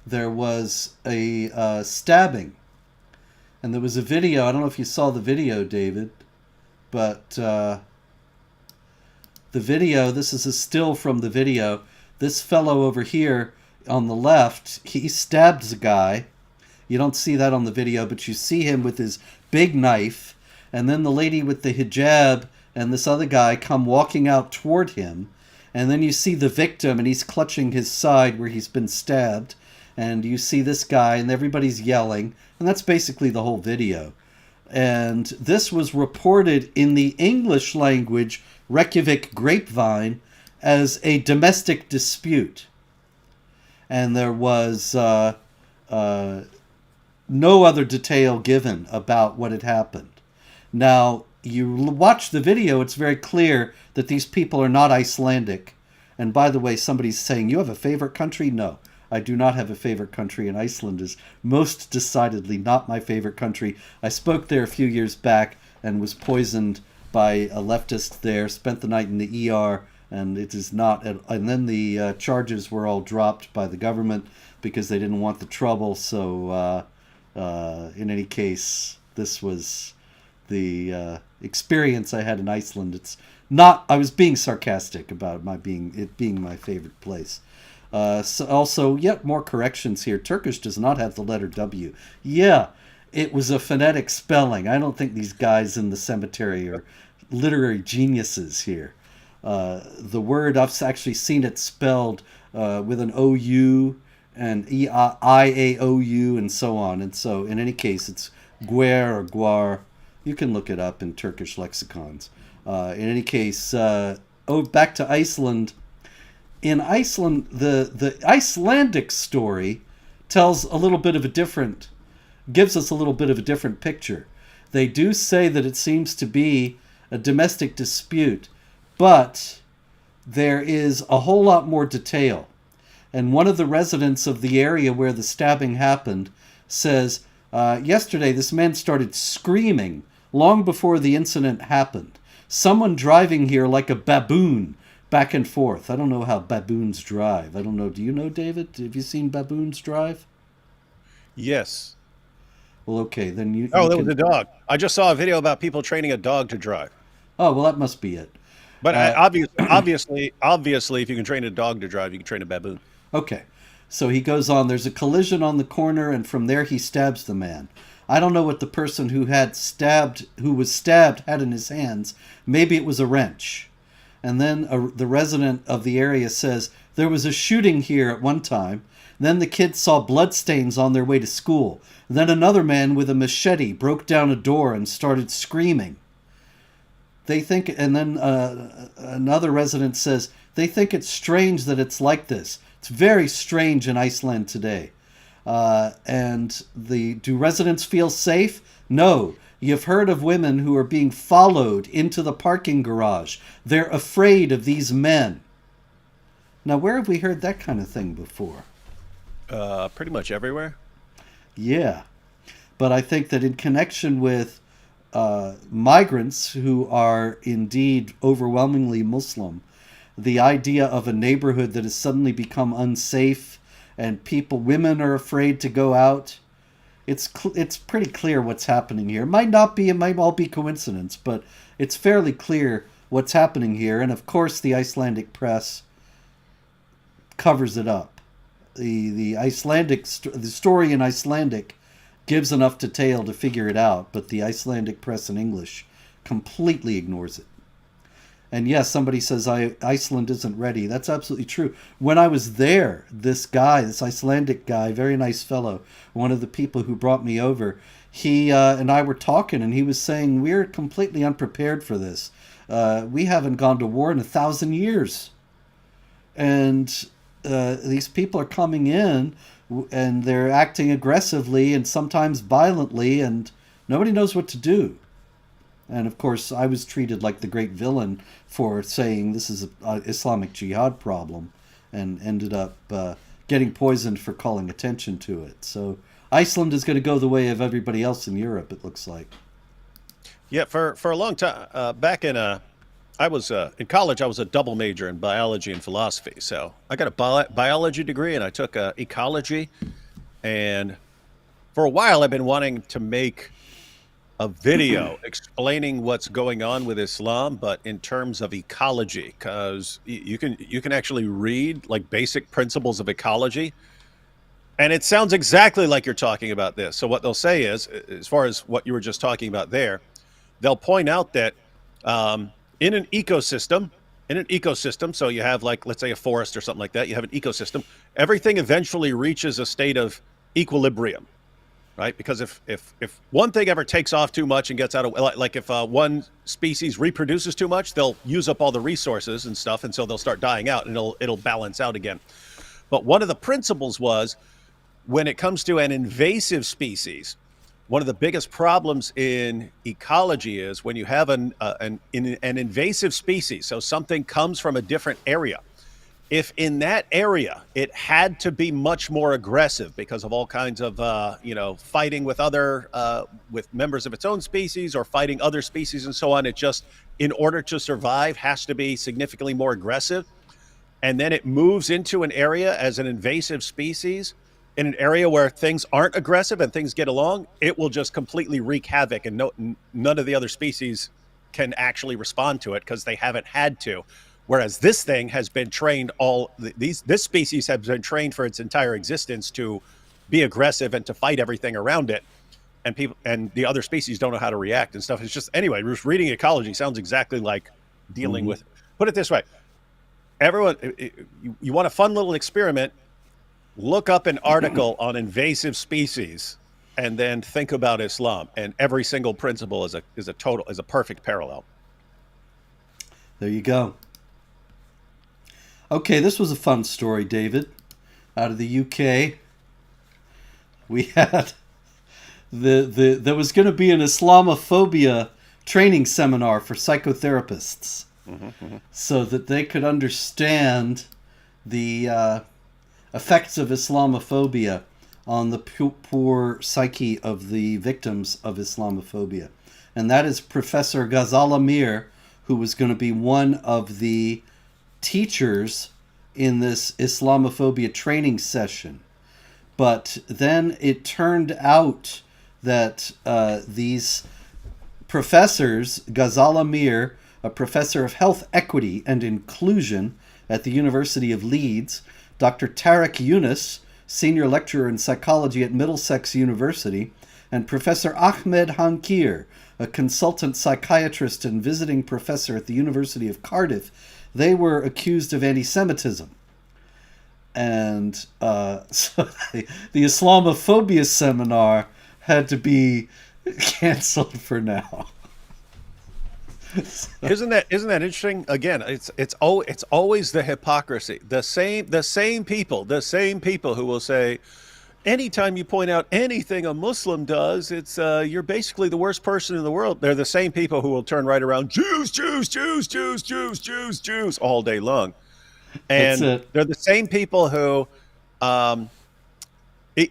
there was a stabbing. And there was a video. I don't know if you saw the video, David. But the video, this is a still from the video. This fellow over here on the left, he stabs a guy. You don't see that on the video, but you see him with his big knife. And then the lady with the hijab and this other guy come walking out toward him. And then you see the victim, and he's clutching his side where he's been stabbed. And you see this guy, and everybody's yelling. And that's basically the whole video. And this was reported in the English language Reykjavik Grapevine as a domestic dispute. And there was no other detail given about what had happened. Now, you watch the video, it's very clear that these people are not Icelandic. And by the way, somebody's saying, you have a favorite country? No, I do not have a favorite country, and Iceland is most decidedly not my favorite country. I spoke there a few years back and was poisoned by a leftist there, spent the night in the ER, and it is not... And then the charges were all dropped by the government because they didn't want the trouble. So in any case, this was the experience I had in Iceland. It's not, I was being sarcastic about it being my favorite place. So also, yet more corrections here. Turkish does not have the letter W. Yeah, it was a phonetic spelling. I don't think these guys in the cemetery are literary geniuses here. The word, I've actually seen it spelled with an OU and IAOU and so on. And so in any case, it's guer or guar. You can look it up in Turkish lexicons. In any case, back to Iceland. In Iceland, the Icelandic story tells a little bit of gives us a little bit of a different picture. They do say that it seems to be a domestic dispute, but there is a whole lot more detail. And one of the residents of the area where the stabbing happened says, yesterday this man started screaming long before the incident happened. Someone driving here like a baboon, back and forth. I don't know how baboons drive. I don't know. Do you know, David? Have you seen baboons drive? Yes. Well, okay, then you... Oh, that was a dog. I just saw a video about people training a dog to drive. Oh, well, that must be it. But obviously, if you can train a dog to drive, you can train a baboon. Okay. So he goes on. There's a collision on the corner, and from there he stabs the man. I don't know what the person who was stabbed had in his hands. Maybe it was a wrench. And then the resident of the area says, there was a shooting here at one time. Then the kids saw bloodstains on their way to school. Then another man with a machete broke down a door and started screaming. They think, and then another resident says, they think it's strange that it's like this. It's very strange in Iceland today. Do residents feel safe? No. You've heard of women who are being followed into the parking garage. They're afraid of these men. Now, where have we heard that kind of thing before? Pretty much everywhere. Yeah. But I think that in connection with migrants who are indeed overwhelmingly Muslim, the idea of a neighborhood that has suddenly become unsafe and women are afraid to go out, it's pretty clear what's happening here. It might not be, it might all be coincidence, but it's fairly clear what's happening here. And of course, the Icelandic press covers it up. The story in Icelandic gives enough detail to figure it out, but the Icelandic press in English completely ignores it. And yes, somebody says Iceland isn't ready. That's absolutely true. When I was there, this Icelandic guy, very nice fellow, one of the people who brought me over, he and I were talking, and he was saying, we're completely unprepared for this. We haven't gone to war in 1,000 years. And these people are coming in, and they're acting aggressively and sometimes violently, and nobody knows what to do. And of course, I was treated like the great villain for saying this is an Islamic Jihad problem, and ended up getting poisoned for calling attention to it. So Iceland is going to go the way of everybody else in Europe, it looks like. Yeah, for a long time, back in I was in college. I was a double major in biology and philosophy. So I got a biology degree, and I took ecology. And for a while, I've been wanting to make a video explaining what's going on with Islam, but in terms of ecology, because you can actually read like basic principles of ecology, and it sounds exactly like you're talking about this. So what they'll say is, as far as what you were just talking about there, they'll point out that in an ecosystem, so you have, like, let's say a forest or something like that, you have an ecosystem, everything eventually reaches a state of equilibrium. Right? Because if one thing ever takes off too much and gets out of, like if one species reproduces too much, they'll use up all the resources and stuff, and so they'll start dying out, and it'll balance out again. But one of the principles was, when it comes to an invasive species, one of the biggest problems in ecology is when you have an invasive species, so something comes from a different area. If in that area it had to be much more aggressive because of all kinds of fighting with with members of its own species, or fighting other species and so on, it just, in order to survive, has to be significantly more aggressive. And then it moves into an area as an invasive species, in an area where things aren't aggressive and things get along, it will just completely wreak havoc, and none of the other species can actually respond to it because they haven't had to. Whereas this thing has been trained, this species has been trained for its entire existence to be aggressive and to fight everything around it, and the other species don't know how to react and stuff. It's just, anyway, just reading ecology sounds exactly like dealing with. Put it this way, everyone, you want a fun little experiment? Look up an article on invasive species, and then think about Islam, and every single principle is a perfect parallel. There you go. Okay, this was a fun story, David. Out of the UK, we had there was going to be an Islamophobia training seminar for psychotherapists, so that they could understand the effects of Islamophobia on the poor psyche of the victims of Islamophobia. And that is Professor Ghazal Amir, who was going to be one of the teachers in this Islamophobia training session. But then it turned out that these professors, Ghazal Amir, a professor of health equity and inclusion at the University of Leeds, Dr. Tariq Yunus, senior lecturer in psychology at Middlesex University, and Professor Ahmed Hankir, a consultant psychiatrist and visiting professor at the University of Cardiff, they were accused of anti-Semitism. And so the Islamophobia seminar had to be canceled for now. Isn't that interesting? Again, it's always the hypocrisy. The same people who will say, anytime you point out anything a Muslim does, it's you're basically the worst person in the world. They're the same people who will turn right around, Jews, Jews, Jews, Jews, Jews, Jews, Jews, all day long. That's And it. they're the same people who, um,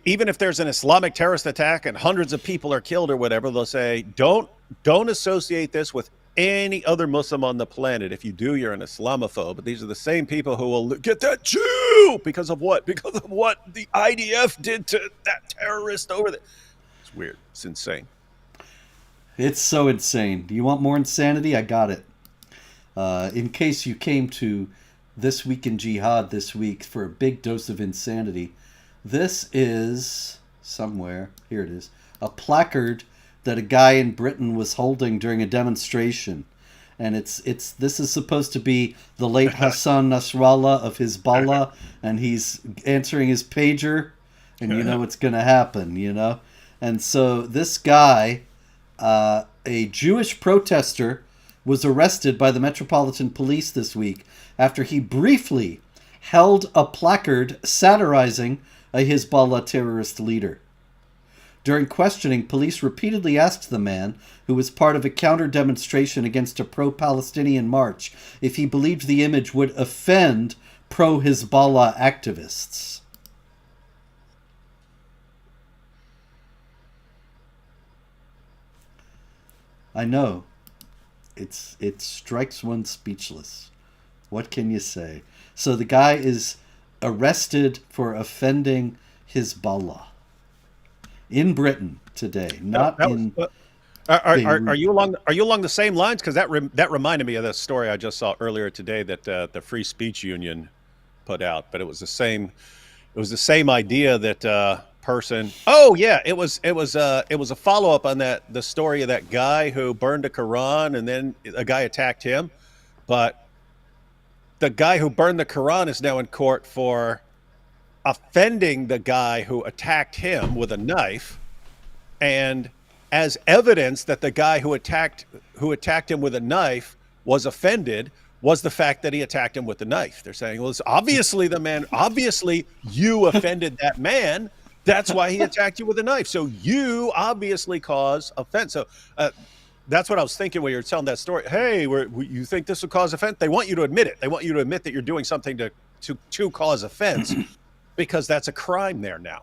even if there's an Islamic terrorist attack and hundreds of people are killed or whatever, they'll say, don't associate this with any other Muslim on the planet. If you do, you're an Islamophobe. But these are the same people who will get that Jew because of what? Because of what the IDF did to that terrorist over there. It's weird. It's insane. It's so insane. Do you want more insanity? I got it. In case you came to This Week in Jihad this week for a big dose of insanity, this is somewhere, here it is, a placard that a guy in Britain was holding during a demonstration. And this is supposed to be the late Hassan Nasrallah of Hezbollah, and he's answering his pager, and you know what's going to happen, you know? And so this guy, a Jewish protester, was arrested by the Metropolitan Police this week after he briefly held a placard satirizing a Hezbollah terrorist leader. During questioning, police repeatedly asked the man, who was part of a counter-demonstration against a pro-Palestinian march, if he believed the image would offend pro-Hezbollah activists. I know. It strikes one speechless. What can you say? So the guy is arrested for offending Hezbollah in Britain today, not in. Are you along the same lines? Because that reminded me of the story I just saw earlier today that the Free Speech Union put out. But it was the same idea that person. Oh yeah, it was a follow up on the story of that guy who burned a Quran and then a guy attacked him, but the guy who burned the Quran is now in court for offending the guy who attacked him with a knife, and as evidence that the guy who attacked him with a knife was offended was the fact that he attacked him with the knife. They're saying, well, it's obviously obviously you offended that man. That's why he attacked you with a knife. So you obviously cause offense. So that's what I was thinking when you were telling that story. Hey, you think this will cause offense? They want you to admit it. They want you to admit that you're doing something to cause offense, because that's a crime there now.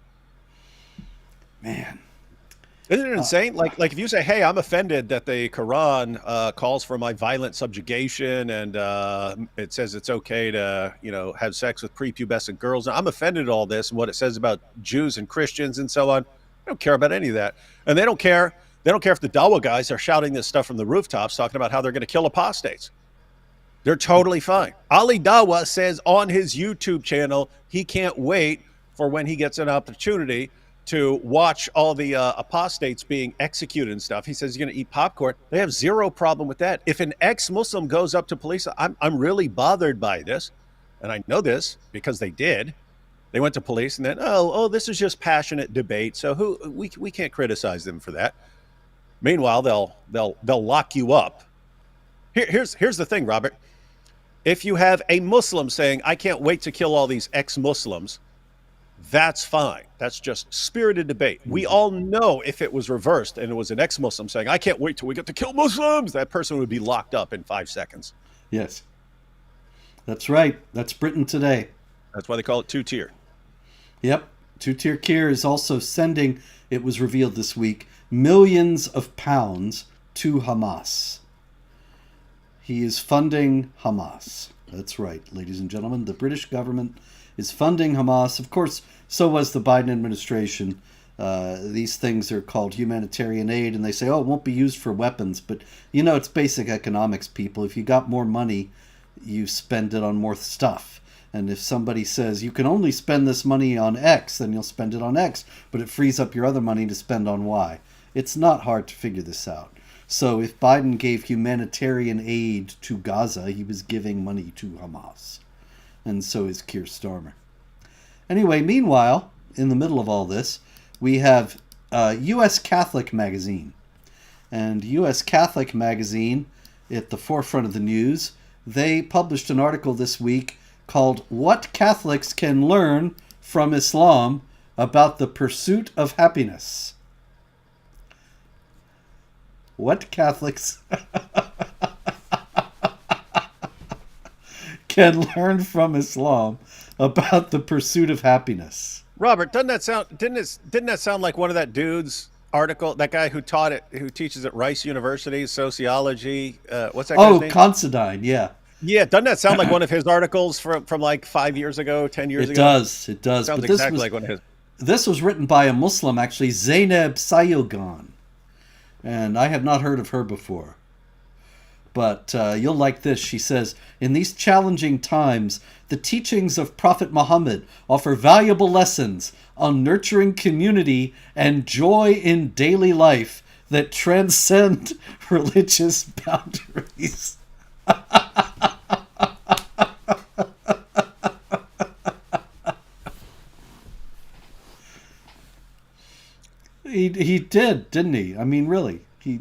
Man. Isn't it insane? Like if you say, "Hey, I'm offended that the Quran calls for my violent subjugation, and it says it's okay to, have sex with prepubescent girls," and I'm offended at all this and what it says about Jews and Christians and so on. I don't care about any of that, and they don't care. They don't care if the Dawa guys are shouting this stuff from the rooftops, talking about how they're going to kill apostates. They're totally fine. Ali Dawa says on his YouTube channel he can't wait for when he gets an opportunity to watch all the apostates being executed and stuff. He says he's going to eat popcorn. They have zero problem with that. If an ex-Muslim goes up to police, I'm really bothered by this, and I know this because they did. They went to police and then, oh, this is just passionate debate, so we can't criticize them for that. Meanwhile, they'll lock you up. Here's the thing, Robert. If you have a Muslim saying, "I can't wait to kill all these ex-Muslims," that's fine. That's just spirited debate. We all know if it was reversed and it was an ex-Muslim saying, "I can't wait till we get to kill Muslims," that person would be locked up in 5 seconds. Yes. That's right. That's Britain today. That's why they call it two-tier. Yep. Two-tier Kier is also sending, it was revealed this week, millions of pounds to Hamas. He is funding Hamas. That's right, ladies and gentlemen. The British government is funding Hamas. Of course, so was the Biden administration. These things are called humanitarian aid, and they say, oh, it won't be used for weapons. But, it's basic economics, people. If you got more money, you spend it on more stuff. And if somebody says, you can only spend this money on X, then you'll spend it on X. But it frees up your other money to spend on Y. It's not hard to figure this out. So if Biden gave humanitarian aid to Gaza, he was giving money to Hamas. And so is Keir Starmer. Anyway, meanwhile, in the middle of all this, we have U.S. Catholic Magazine. And U.S. Catholic Magazine, at the forefront of the news, they published an article this week called "What Catholics Can Learn from Islam about the pursuit of happiness. What Catholics can learn from Islam about the pursuit of happiness. Robert, didn't that sound like one of that dude's article? That guy who teaches at Rice University, sociology. What's that guy's name? Considine, yeah. Yeah, doesn't that sound like one of his articles from like 5 years ago, 10 years ago? It does. Sounds But exactly like one of his. This was written by a Muslim, actually, Zainab Sayilgan. And I had not heard of her before. But you'll like this. She says, in these challenging times, the teachings of Prophet Muhammad offer valuable lessons on nurturing community and joy in daily life that transcend religious boundaries. He did, didn't he? I mean, really. He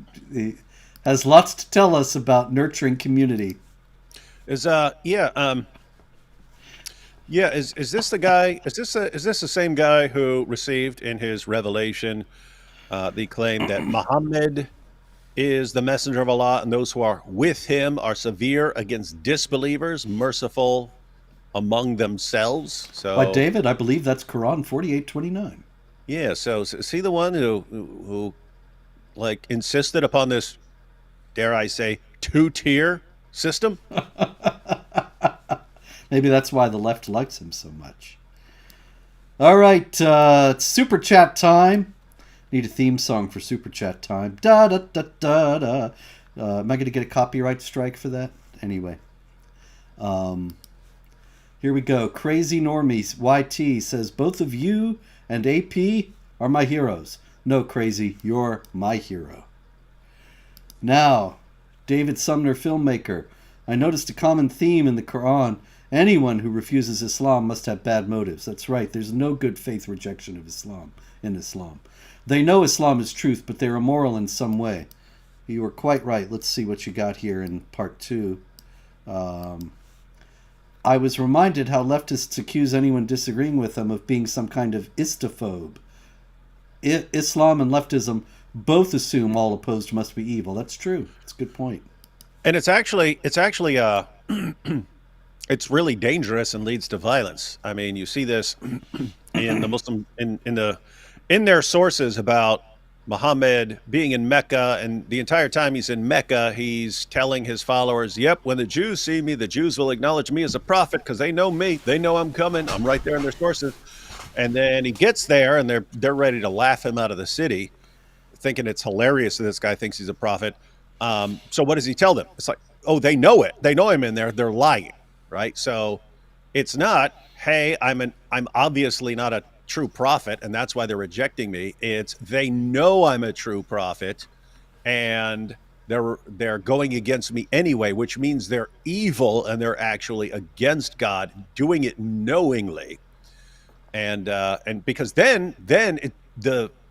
has lots to tell us about nurturing community. Is this the guy? Is this the same guy who received in his revelation the claim that Muhammad is the messenger of Allah, and those who are with him are severe against disbelievers, merciful among themselves? So, By David, I believe that's Quran 48:29. Yeah. So is he the one who like insisted upon this, dare I say, 2-tier system? Maybe that's why the left likes him so much. All right, it's Super Chat time. Need a theme song for Super Chat time. Da da da da da. Am I going to get a copyright strike for that? Anyway. Here we go. Crazy Normies YT says, both of you and AP are my heroes. No, Crazy, you're my hero. Now, David Sumner, filmmaker. I noticed a common theme in the Quran. Anyone who refuses Islam must have bad motives. That's right. There's no good faith rejection of Islam in Islam. They know Islam is truth, but they're immoral in some way. You were quite right. Let's see what you got here in part 2. I was reminded how leftists accuse anyone disagreeing with them of being some kind of Istaphobe. Islam and leftism both assume all opposed must be evil. That's true. It's a good point. And it's actually it's really dangerous and leads to violence. I mean, you see this in the Muslim in their sources about Muhammad being in Mecca, and the entire time he's in Mecca, he's telling his followers, yep, when the Jews see me, the Jews will acknowledge me as a prophet because they know me. They know I'm coming. I'm right there in their sources. And then he gets there, and they're ready to laugh him out of the city, thinking it's hilarious that this guy thinks he's a prophet. So what does he tell them? It's like, oh, they know it. They know him in there. They're lying, right? So it's not, hey, I'm obviously not a true prophet, and that's why they're rejecting me. It's they know I'm a true prophet, and they're going against me anyway, which means they're evil and they're actually against God, doing it knowingly. And because then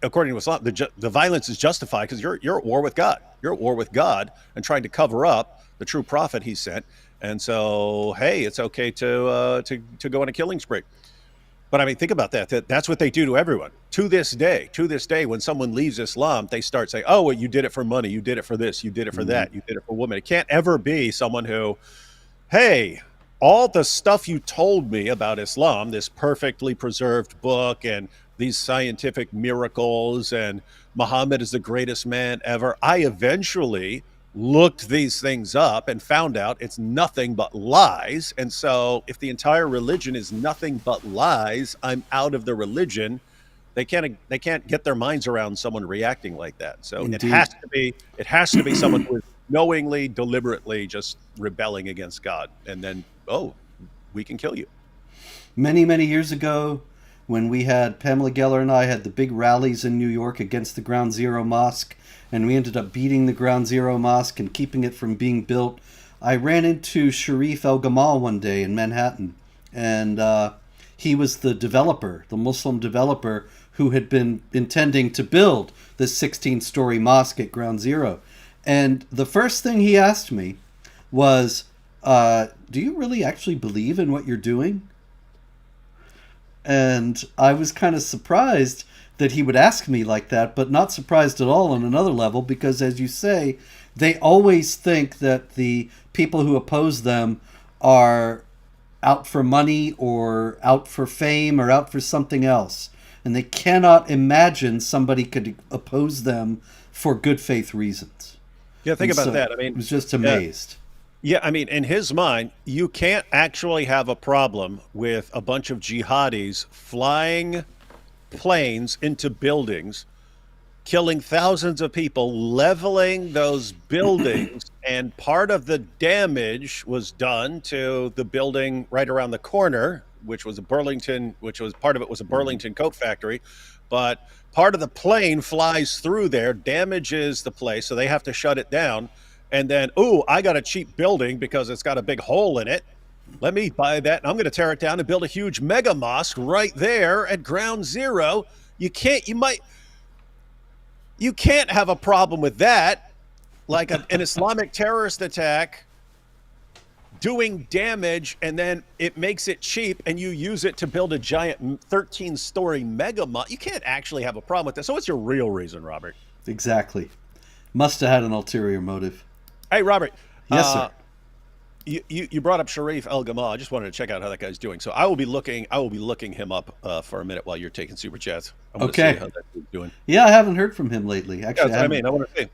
according to Islam, the violence is justified because you're at war with God. You're at war with God and trying to cover up the true prophet he sent. And so, hey, it's okay to go on a killing spree. But I mean, think about that. That's what they do to everyone. To this day, when someone leaves Islam, they start saying, oh, well, you did it for money. You did it for this. You did it for that. You did it for women. It can't ever be someone who, hey, all the stuff you told me about Islam, this perfectly preserved book and these scientific miracles and Muhammad is the greatest man ever. I eventually looked these things up and found out it's nothing but lies. And so if the entire religion is nothing but lies, I'm out of the religion. They can't get their minds around someone reacting like that. So Indeed. it has to be someone who is knowingly, deliberately just rebelling against God. And then, oh, we can kill you. Many, many years ago, when we had, Pamela Geller and I had the big rallies in New York against the Ground Zero Mosque, and we ended up beating the Ground Zero Mosque and keeping it from being built, I ran into Sharif El-Gamal one day in Manhattan, and he was the developer, the Muslim developer, who had been intending to build this 16-story mosque at Ground Zero. And the first thing he asked me was, do you really actually believe in what you're doing? And I was kind of surprised that he would ask me like that, but not surprised at all on another level, because as you say, they always think that the people who oppose them are out for money or out for fame or out for something else. And they cannot imagine somebody could oppose them for good faith reasons. Yeah, think And about so that. I I mean, was just yeah, amazed. yeah, I mean, in his mind, you can't actually have a problem with a bunch of jihadis flying planes into buildings, killing thousands of people, leveling those buildings, and part of the damage was done to the building right around the corner, which was a Burlington, which was part of it was a Burlington coat factory, but part of the plane flies through there, damages the place, so they have to shut it down. And then, oh, I got a cheap building because it's got a big hole in it. Let me buy that, and I'm going to tear it down and build a huge mega mosque right there at ground zero. You can't, you can't have a problem with that, like an Islamic terrorist attack doing damage, and then it makes it cheap, and you use it to build a giant 13-story mega mosque. You can't actually have a problem with that. So what's your real reason, Robert? Exactly. Must have had an ulterior motive. Hey, Robert. Yes, sir. You brought up Sharif El Gamal. I just wanted to check out how that guy's doing. So I will be looking him up for a minute while you're taking super chats. I want to Okay. see how that dude's doing. Yeah, I haven't heard from him lately. Yeah, Actually, that's what I mean. I want to see.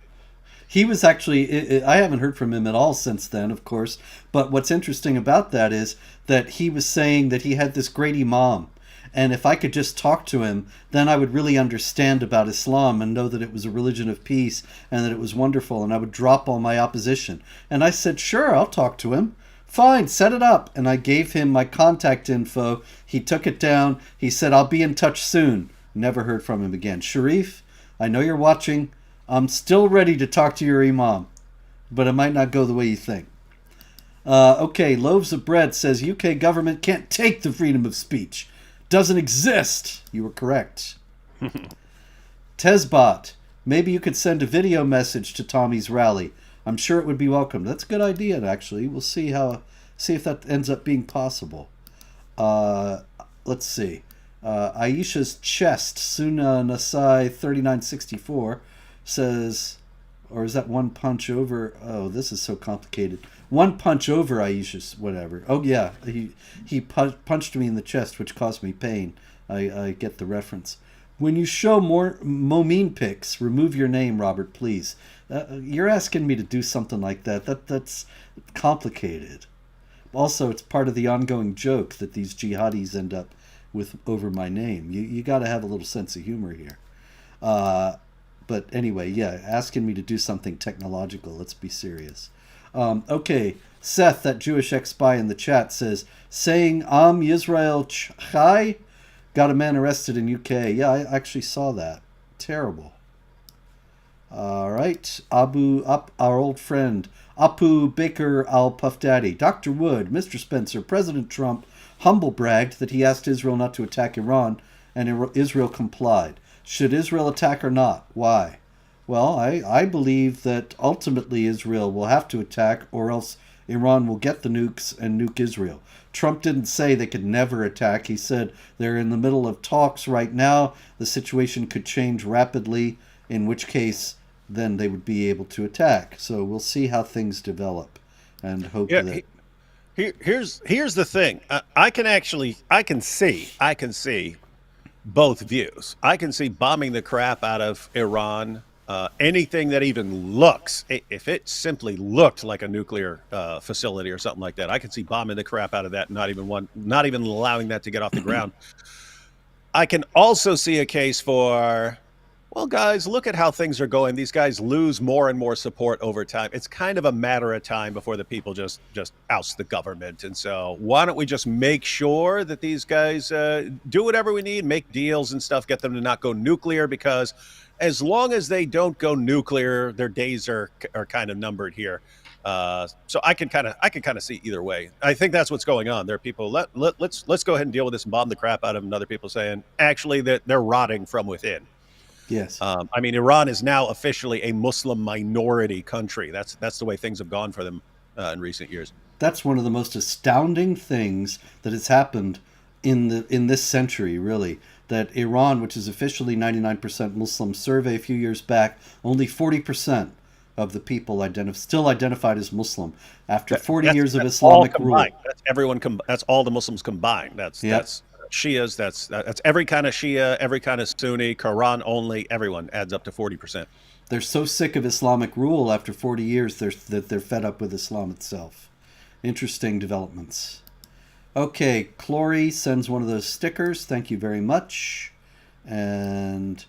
he was actually, I haven't heard from him at all since then, of course. But what's interesting about that is that he was saying that he had this great imam. And if I could just talk to him, then I would really understand about Islam and know that it was a religion of peace and that it was wonderful, and I would drop all my opposition. And I said, sure, I'll talk to him. Fine, set it up. And I gave him my contact info. He took it down. He said, I'll be in touch soon. Never heard from him again. Sharif, I know you're watching. I'm still ready to talk to your imam, but it might not go the way you think. Okay, Loaves of Bread says UK government can't take the freedom of speech. Doesn't exist. You were correct. Tesbot, maybe you could send a video message to Tommy's rally. I'm sure it would be welcomed. That's a good idea, actually. We'll see if that ends up being possible. Let's see. Aisha's Chest, Suna Nasai 3964, says, or is that One Punch Over? Oh, this is so complicated. One Punch Over Aisha's whatever. Oh yeah, he punched me in the chest, which caused me pain. I get the reference. When you show more Momeen pics, remove your name, Robert, please. You're asking me to do something like that. That's complicated. Also, it's part of the ongoing joke that these jihadis end up with over my name. You got to have a little sense of humor here. But anyway, yeah, asking me to do something technological. Let's be serious. Okay, Seth, that Jewish ex-spy in the chat, says, saying Am Yisrael Chai got a man arrested in UK. Yeah, I actually saw that. Terrible. All right, our old friend, Apu Baker Al Puff Daddy. Dr. Wood, Mr. Spencer, President Trump humble bragged that he asked Israel not to attack Iran, and Israel complied. Should Israel attack or not? Why? Well, I believe that ultimately Israel will have to attack, or else Iran will get the nukes and nuke Israel. Trump didn't say they could never attack. He said they're in the middle of talks right now. The situation could change rapidly, in which case then they would be able to attack. So we'll see how things develop and hope that... Here's the thing. I can see both views. I can see bombing the crap out of Iran. Anything that even looks, if it simply looked like a nuclear facility or something like that, I could see bombing the crap out of that, not even allowing that to get off the ground. I can also see a case for, well, guys, look at how things are going. These guys lose more and more support over time. It's kind of a matter of time before the people just oust the government. And so why don't we just make sure that these guys do whatever we need, make deals and stuff, get them to not go nuclear, because as long as they don't go nuclear, their days are kind of numbered here. So I can kind of see either way. I think that's what's going on. There are people, let's go ahead and deal with this and bomb the crap out of them. And other people saying, actually, that they're rotting from within. Yes. I mean, Iran is now officially a Muslim minority country. That's the way things have gone for them in recent years. That's one of the most astounding things that has happened in this century, really. That Iran, which is officially 99% Muslim, survey a few years back, only 40% of the people still identified as Muslim after 40 years of That's all Islamic rule. combined. That's everyone. That's all the Muslims combined. Yep. That's Shias. That's every kind of Shia, every kind of Sunni, Quran only. Everyone adds up to 40%. They're so sick of Islamic rule after 40 years that they're fed up with Islam itself. Interesting developments. Okay, Clory sends one of those stickers. Thank you very much. And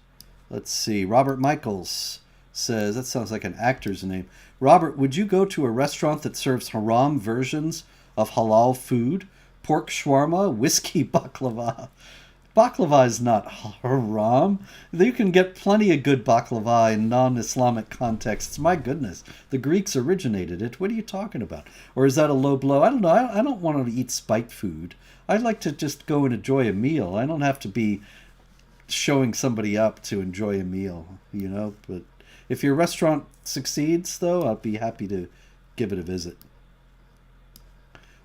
let's see. Robert Michaels says, that sounds like an actor's name. Robert, would you go to a restaurant that serves haram versions of halal food? Pork shawarma, whiskey baklava. Baklava is not haram. You can get plenty of good baklava in non-Islamic contexts. My goodness, the Greeks originated it. What are you talking about? Or is that a low blow? I don't know. I don't want to eat spite food. I like to just go and enjoy a meal. I don't have to be showing somebody up to enjoy a meal, you know. But if your restaurant succeeds, though, I'd be happy to give it a visit.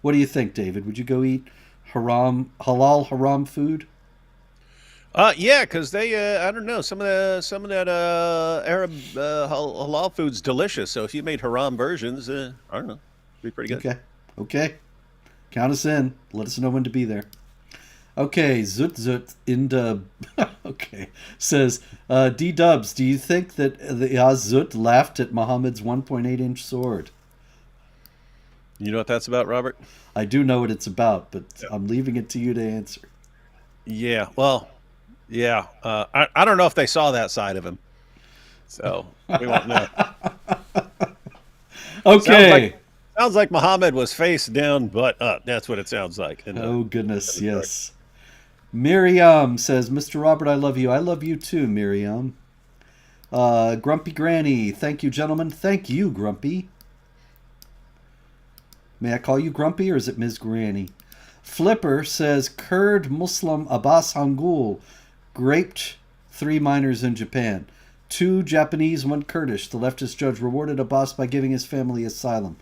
What do you think, David? Would you go eat halal haram food? Yeah, because they, I don't know, some of that Arab halal food's delicious. So if you made haram versions, I don't know, it'd be pretty good. Okay. Count us in. Let us know when to be there. Okay, Zut in the okay says D Dubs. Do you think that the Zut laughed at Muhammad's 1.8-inch sword? You know what that's about, Robert? I do know what it's about, but I'm leaving it to you to answer. Yeah, well, yeah. I don't know if they saw that side of him, so we won't know. Okay. Sounds like Muhammad was face down, butt up. That's what it sounds like. Oh, goodness, yes. Miriam says, Mr. Robert, I love you. I love you too, Miriam. Grumpy Granny, thank you, gentlemen. Thank you, Grumpy. May I call you Grumpy, or is it Ms. Granny? Flipper says, Kurd Muslim Abbas Hangul raped 3 minors in Japan. 2 Japanese, 1 Kurdish. The leftist judge rewarded Abbas by giving his family asylum.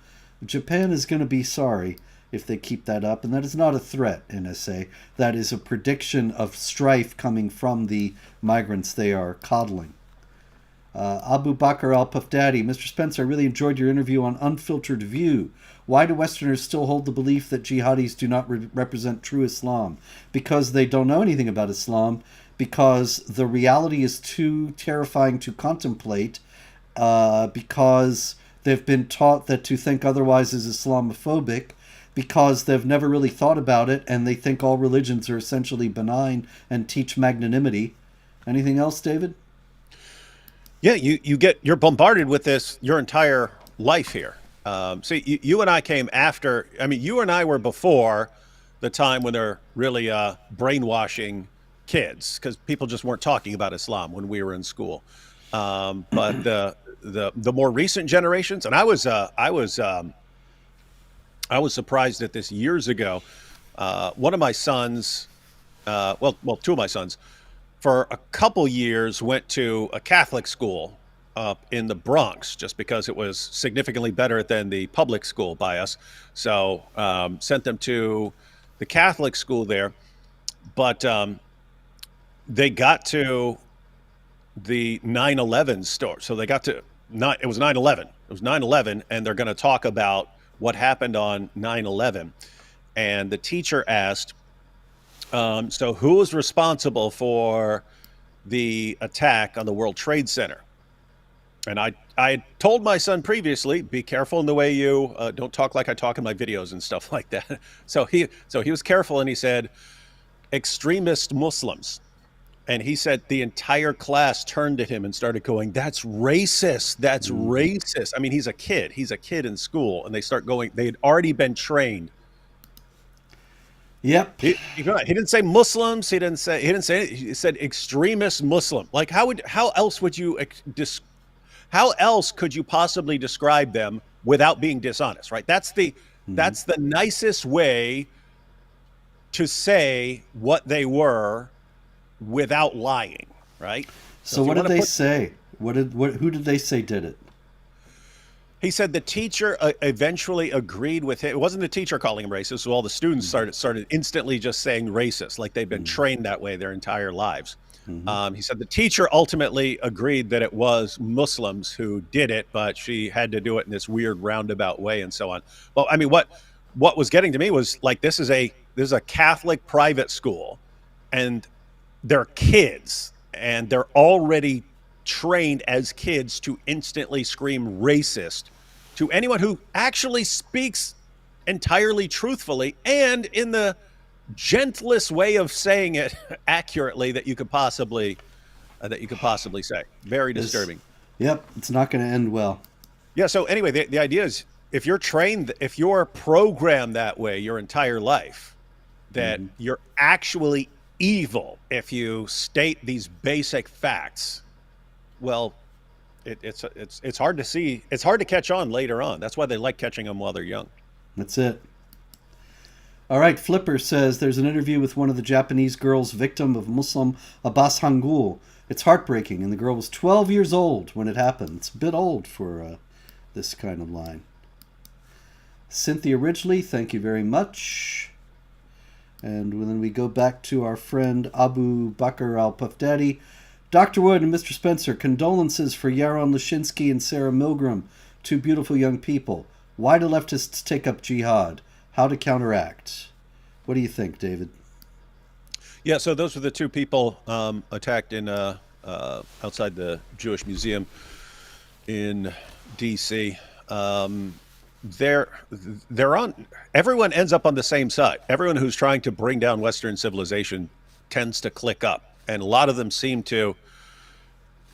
Japan is going to be sorry if they keep that up, and that is not a threat, NSA. That is a prediction of strife coming from the migrants they are coddling. Abu Bakr al-Pafdadi, Mr. Spencer, I really enjoyed your interview on Unfiltered View. Why do Westerners still hold the belief that jihadis do not represent true Islam? Because they don't know anything about Islam, because the reality is too terrifying to contemplate, because they've been taught that to think otherwise is Islamophobic, because they've never really thought about it, and they think all religions are essentially benign and teach magnanimity. Anything else, David? Yeah, you're bombarded with this your entire life here. See, you and I came after. I mean, you and I were before the time when they're really brainwashing kids, because people just weren't talking about Islam when we were in school. But the more recent generations, and I was surprised at this years ago. One of my sons, well, 2 of my sons, for a couple years went to a Catholic school up in the Bronx, just because it was significantly better than the public school by us. So sent them to the Catholic school there, but they got to the 9/11 story. So they got to it was 9/11. It was 9/11, and they're going to talk about what happened on 9/11. And the teacher asked, so who was responsible for the attack on the World Trade Center? And I told my son previously, be careful in the way you don't talk like I talk in my videos and stuff like that. So he was careful, and he said, extremist Muslims. And he said the entire class turned at him and started going, that's racist. That's racist. I mean, he's a kid in school, and they start going, they had already been trained. Yep. He didn't say Muslims. He said extremist Muslim. Like, how else could you possibly describe them without being dishonest, right? That's the nicest way to say what they were without lying, right? So what did they say? Who did they say did it? He said the teacher eventually agreed with him. It wasn't the teacher calling him racist, so all the students started instantly just saying racist, like they've been trained that way their entire lives. He said the teacher ultimately agreed that it was Muslims who did it, but she had to do it in this weird roundabout way and so on. Well, I mean, what was getting to me was like this is a Catholic private school, and they're kids, and they're already trained as kids to instantly scream racist to anyone who actually speaks entirely truthfully and in the gentlest way of saying it accurately that you could possibly say. Very disturbing. Yep, it's not going to end well. Yeah. So anyway, the idea is if you're programmed that way your entire life, that you're actually evil if you state these basic facts. Well, it's hard to see. It's hard to catch on later on. That's why they like catching them while they're young. That's it. All right, Flipper says there's an interview with one of the Japanese girls victim of Muslim Abbas Hangul. It's heartbreaking, and the girl was 12 years old when it happened. It's a bit old for this kind of line. Cynthia Ridgely, thank you very much. And then we go back to our friend Abu Bakr al-Pafdadi. Dr. Wood and Mr. Spencer, condolences for Yaron Lashinsky and Sarah Milgram, two beautiful young people. Why do leftists take up jihad? How to counteract? What do you think, David? Yeah, so those were the two people attacked in outside the Jewish Museum in D.C. They're on. Everyone ends up on the same side. Everyone who's trying to bring down Western civilization tends to click up, and a lot of them seem to.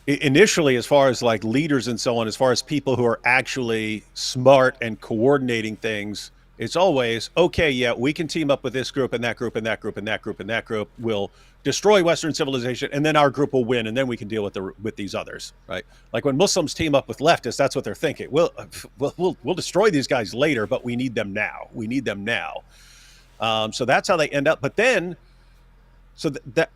Initially, as far as like leaders and so on, as far as people who are actually smart and coordinating things, it's always, okay, yeah, we can team up with this group and that group and that group and that group and that group. We'll destroy Western civilization, and then our group will win, and then we can deal with these others, right? Like when Muslims team up with leftists, that's what they're thinking. We'll destroy these guys later, but we need them now. We need them now. So that's how they end up. But then,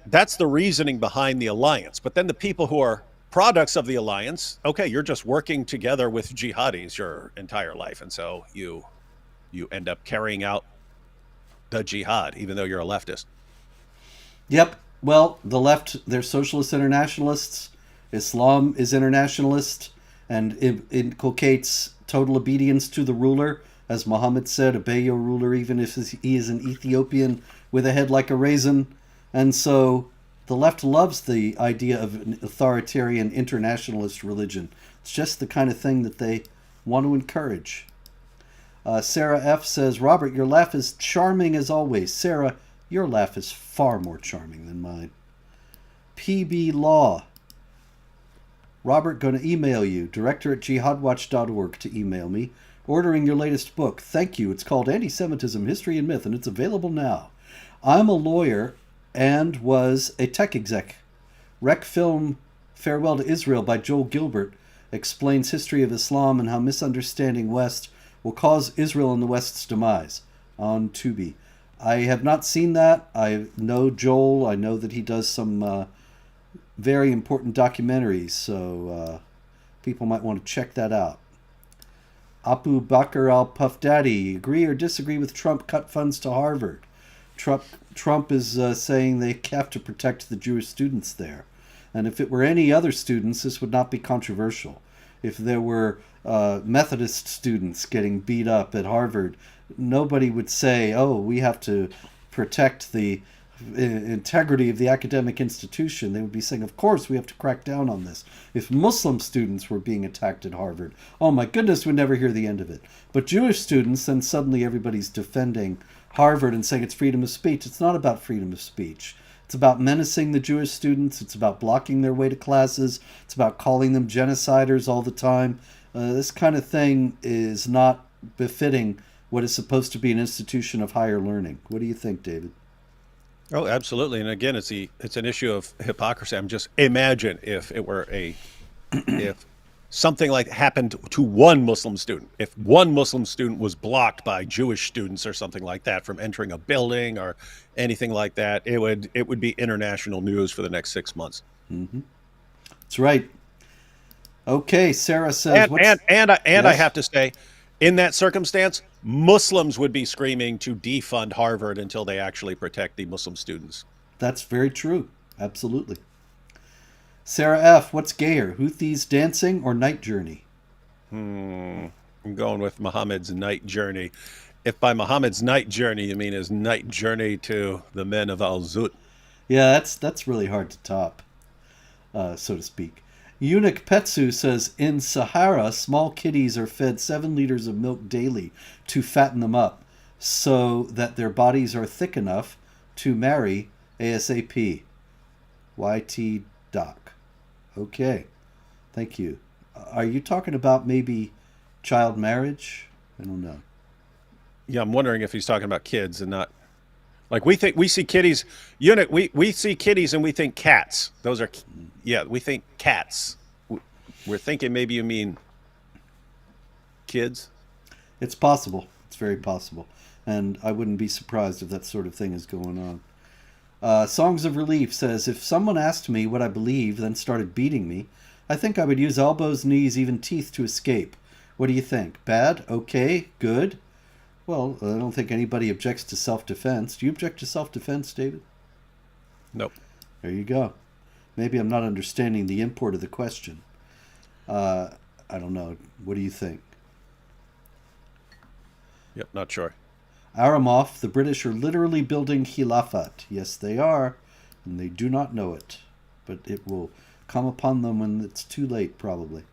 that's the reasoning behind the alliance. But then the people who are products of the alliance, okay, you're just working together with jihadis your entire life, and so you end up carrying out the jihad, even though you're a leftist. Yep. Well, the left, they're socialist internationalists. Islam is internationalist and it inculcates total obedience to the ruler. As Muhammad said, obey your ruler even if he is an Ethiopian with a head like a raisin. And so the left loves the idea of an authoritarian internationalist religion. It's just the kind of thing that they want to encourage. Sarah F. says, Robert, your laugh is charming as always. Sarah, your laugh is far more charming than mine. PB Law. Robert, going to email you. director@jihadwatch.org to email me. Ordering your latest book. Thank you. It's called Anti-Semitism, History and Myth, and it's available now. I'm a lawyer and was a tech exec. Rec film Farewell to Israel by Joel Gilbert explains history of Islam and how misunderstanding West will cause Israel and the West's demise on Tubi. I have not seen that. I know Joel. I know that he does some very important documentaries, so people might want to check that out. Abu Bakr al-Pafdadi, agree or disagree with Trump cut funds to Harvard? Trump is saying they have to protect the Jewish students there. And if it were any other students, this would not be controversial. If there were Methodist students getting beat up at Harvard, nobody would say, oh, we have to protect the integrity of the academic institution. They would be saying, of course, we have to crack down on this. If Muslim students were being attacked at Harvard, oh my goodness, we'd never hear the end of it. But Jewish students, then suddenly everybody's defending Harvard and saying it's freedom of speech. It's not about freedom of speech. It's about menacing the Jewish students. It's about blocking their way to classes. It's about calling them genociders all the time. This kind of thing is not befitting what is supposed to be an institution of higher learning. What do you think, David? Oh, absolutely. And again, it's an issue of hypocrisy. I'm just imagine if it were if something like happened to one Muslim student, if one Muslim student was blocked by Jewish students or something like that from entering a building or anything like that, it would be international news for the next 6 months. Mm-hmm. That's right. Okay, Sarah says, And I Yes, have to say, in that circumstance, Muslims would be screaming to defund Harvard until they actually protect the Muslim students. that's very true. Absolutely. Sarah F., what's gayer, Houthis dancing or Night Journey? I'm going with Muhammad's night journey. If by Muhammad's night journey you mean his night journey to the men of Al Zut. Yeah, that's really hard to top, so to speak. Eunuch Petsu says, in Sahara, small kitties are fed 7 liters of milk daily to fatten them up so that their bodies are thick enough to marry ASAP. YT Doc. Okay, thank you. Are you talking about maybe child marriage? I don't know. Yeah, I'm wondering if he's talking about kids and not like we see kitties. Eunuch, we see kitties and we think cats. Those are, yeah, we think cats. We're thinking maybe you mean kids. It's possible. It's very possible. And I wouldn't be surprised if that sort of thing is going on. Songs of Relief says, if someone asked me what I believe, then started beating me, I think I would use elbows, knees, even teeth to escape. What do you think? Bad? Okay? Good? Well, I don't think anybody objects to self-defense. Do you object to self-defense, David? Nope. There you go. Maybe I'm not understanding the import of the question. I don't know. What do you think? Yep, not sure. Aramoff, the British are literally building Khilafat. Yes, they are, and they do not know it. But it will come upon them when it's too late, probably.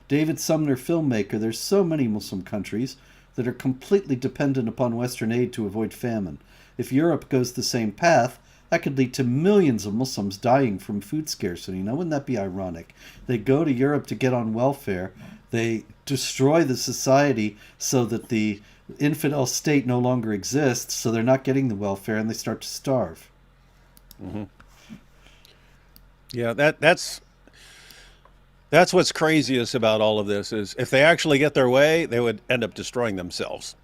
David Sumner, filmmaker, there's so many Muslim countries that are completely dependent upon Western aid to avoid famine. If Europe goes the same path, that could lead to millions of Muslims dying from food scarcity. Now, wouldn't that be ironic? They go to Europe to get on welfare. They destroy the society so that the infidel state no longer exists, so they're not getting the welfare, and they start to starve. Mm-hmm. Yeah, that's what's craziest about all of this is if they actually get their way, they would end up destroying themselves.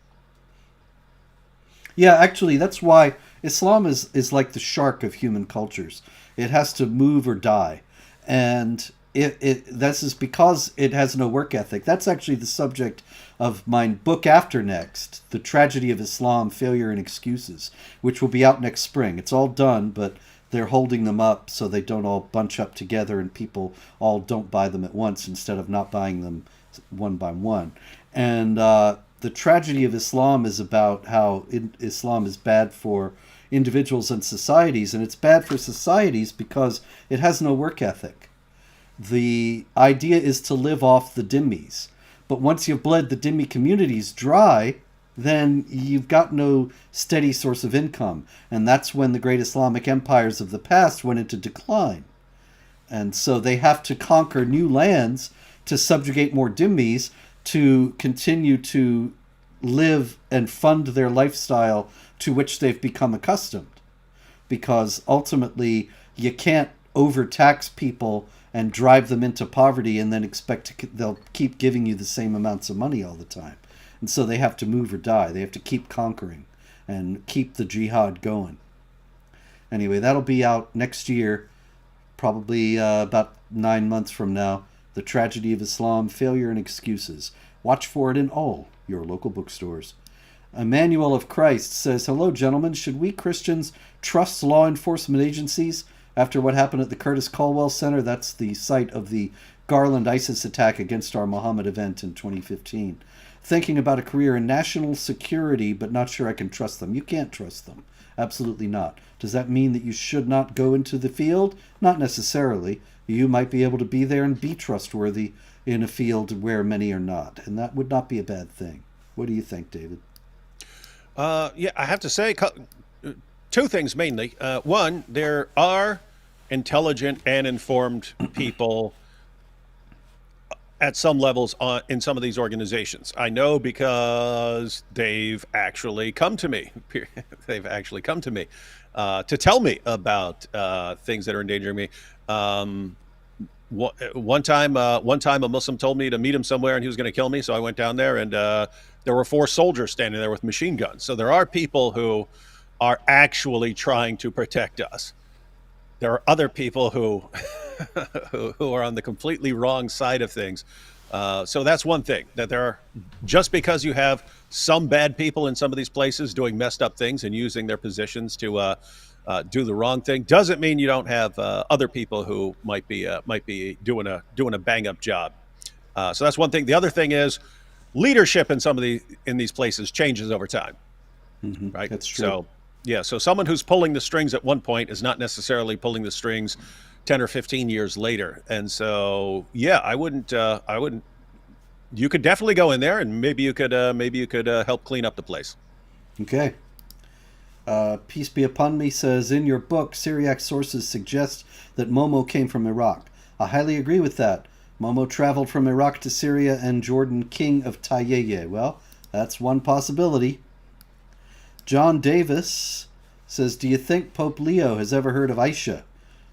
Yeah, actually, that's why Islam is like the shark of human cultures. It has to move or die. And this is because it has no work ethic. That's actually the subject of my book after next, The Tragedy of Islam, Failure and Excuses, which will be out next spring. It's all done, but they're holding them up so they don't all bunch up together and people all don't buy them at once instead of not buying them one by one. And the tragedy of Islam is about how Islam is bad for individuals and societies, and it's bad for societies because it has no work ethic. The idea is to live off the dhimmis, but once you've bled the dhimmi communities dry, then you've got no steady source of income, and that's when the great Islamic empires of the past went into decline. And so they have to conquer new lands to subjugate more dhimmis to continue to live and fund their lifestyle to which they've become accustomed. Because ultimately, you can't overtax people and drive them into poverty and then expect they'll keep giving you the same amounts of money all the time. And so they have to move or die. They have to keep conquering and keep the jihad going. Anyway, that'll be out next year, probably about 9 months from now. The Tragedy of Islam, Failure and Excuses. Watch for it in all your local bookstores. Emmanuel of Christ says, hello, gentlemen. Should we Christians trust law enforcement agencies after what happened at the Curtis Culwell Center? That's the site of the Garland ISIS attack against our Muhammad event in 2015. Thinking about a career in national security, but not sure I can trust them. You can't trust them. Absolutely not. Does that mean that you should not go into the field? Not necessarily. You might be able to be there and be trustworthy in a field where many are not, and that would not be a bad thing. What do you think, David? Yeah, I have to say two things mainly. One, there are intelligent and informed people at some levels in some of these organizations. I know because they've actually come to me. They've actually come to me to tell me about things that are endangering me. One time a Muslim told me to meet him somewhere and he was going to kill me. So I went down there and there were 4 soldiers standing there with machine guns. So there are people who are actually trying to protect us. there are other people who who are on the completely wrong side of things. So that's one thing, that there are, just because you have some bad people in some of these places doing messed up things and using their positions to do the wrong thing, doesn't mean you don't have other people who might be doing a bang up job. So that's one thing. The other thing is leadership in in these places changes over time, right? That's true. So yeah, so someone who's pulling the strings at one point is not necessarily pulling the strings 10 or 15 years later. And so, yeah, I wouldn't, you could definitely go in there and maybe you could help clean up the place. Okay. Peace be upon me says, in your book, Syriac sources suggest that Momo came from Iraq. I highly agree with that. Momo traveled from Iraq to Syria and Jordan, king of Tayyeye. Well, that's one possibility. John Davis says, do you think Pope Leo has ever heard of Aisha?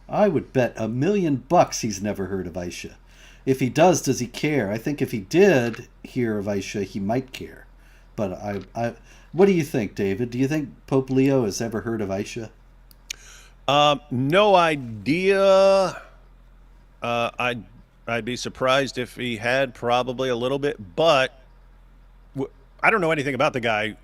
I would bet $1 million he's never heard of Aisha. If he does he care? I think if he did hear of Aisha, he might care. But what do you think, David? Do you think Pope Leo has ever heard of Aisha? No idea. I'd be surprised if he had, probably a little bit, but I don't know anything about the guy.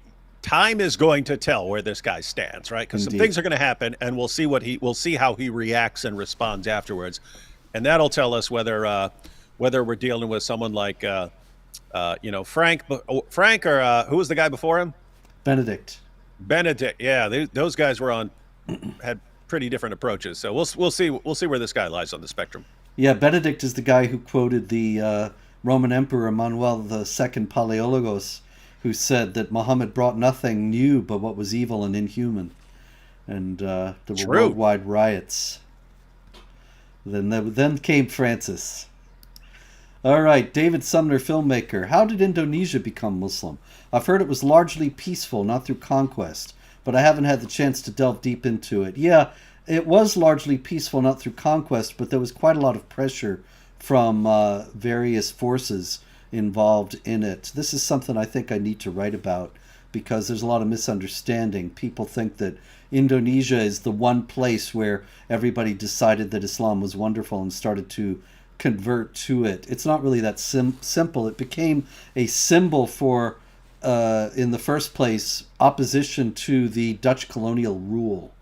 Time is going to tell where this guy stands, right? Because some things are going to happen, and we'll see how he reacts and responds afterwards, and that'll tell us whether we're dealing with someone like Frank, or who was the guy before him? Benedict. Yeah, those guys had pretty different approaches. So we'll see where this guy lies on the spectrum. Yeah, Benedict is the guy who quoted the Roman Emperor Manuel II Palaeologos, who said that Muhammad brought nothing new but what was evil and inhuman. And there were worldwide riots. Then came Francis. All right, David Sumner, filmmaker. How did Indonesia become Muslim? I've heard it was largely peaceful, not through conquest, but I haven't had the chance to delve deep into it. Yeah, it was largely peaceful, not through conquest, but there was quite a lot of pressure from various forces involved in it. This is something I think I need to write about because there's a lot of misunderstanding. People think that Indonesia is the one place where everybody decided that Islam was wonderful and started to convert to it. It's not really that simple. It became a symbol for, in the first place, opposition to the Dutch colonial rule.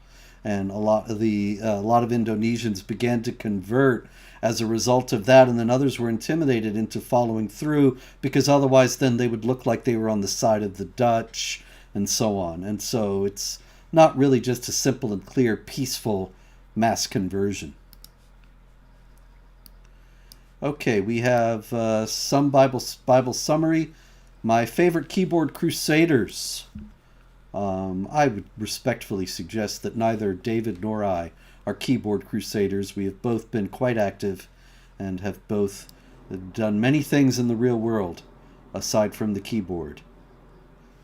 And a lot of Indonesians began to convert as a result of that, and then others were intimidated into following through because otherwise then they would look like they were on the side of the Dutch and so on. And so it's not really just a simple and clear peaceful mass conversion. Okay, we have some Bible summary. My favorite keyboard crusaders. I would respectfully suggest that neither David nor I are keyboard crusaders. We have both been quite active and have both done many things in the real world aside from the keyboard.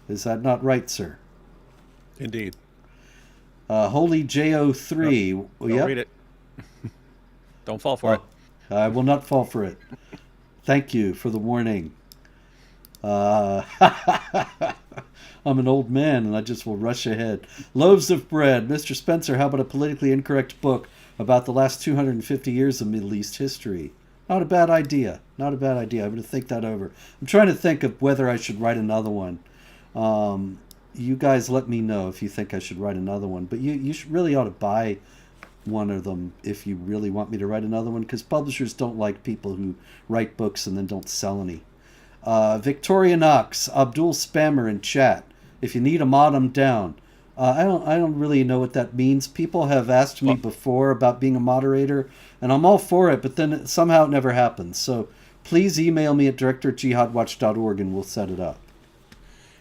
Is that not right, sir? Indeed. Holy JO3. Nope. Don't read it. Don't fall for it. I will not fall for it. Thank you for the warning. I'm an old man and I just will rush ahead. Loaves of bread. Mr. Spencer, how about a politically incorrect book about the last 250 years of Middle East history? Not a bad idea. Not a bad idea. I'm going to think that over. I'm trying to think of whether I should write another one. You guys let me know if you think I should write another one. But you really ought to buy one of them if you really want me to write another one, because publishers don't like people who write books and then don't sell any. Victoria Knox, Abdul Spammer in chat. If you need a mod, I'm down. I don't really know what that means. People have asked me before about being a moderator, and I'm all for it, but then somehow it never happens. So please email me at director@jihadwatch.org and we'll set it up.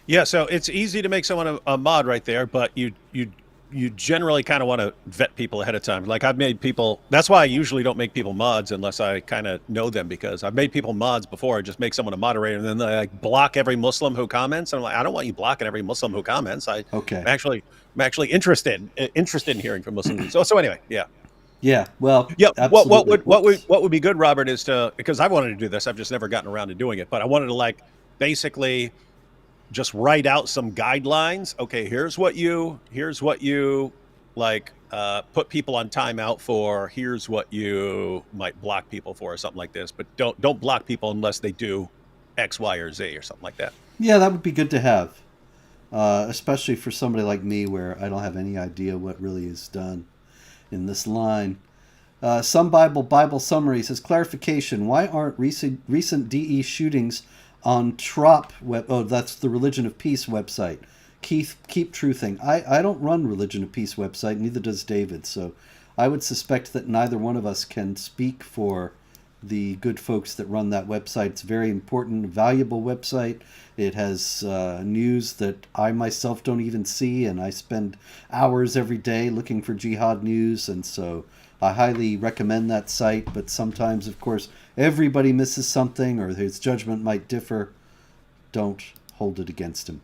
Yeah, so it's easy to make someone a mod right there, but you generally kind of want to vet people ahead of time. Like I've made people, that's why I usually don't make people mods unless I kind of know them, because I've made people mods before. I just make someone a moderator and then they like block every Muslim who comments. And I'm like, I don't want you blocking every Muslim who comments. I'm actually interested in hearing from Muslims. So anyway, yeah. Yeah, well, yeah. What would be good, Robert, is to, because I've wanted to do this, I've just never gotten around to doing it, but I wanted to like basically just write out some guidelines. Okay, here's what you like put people on timeout for here's what you might block people for or something like this, but don't block people unless they do X, Y, or Z or something like that. Yeah, that would be good to have, especially for somebody like me where I don't have any idea what really is done in this line. Some Bible Summary says clarification. Why aren't recent DE shootings on Trop web? Oh, that's the Religion of Peace website. Keep truthing. I don't run Religion of Peace website. Neither does David. So I would suspect that neither one of us can speak for the good folks that run that website. It's a very important, valuable website. It has news that I myself don't even see, and I spend hours every day looking for jihad news, and so I highly recommend that site. But sometimes, of course, everybody misses something, or his judgment might differ. Don't hold it against him.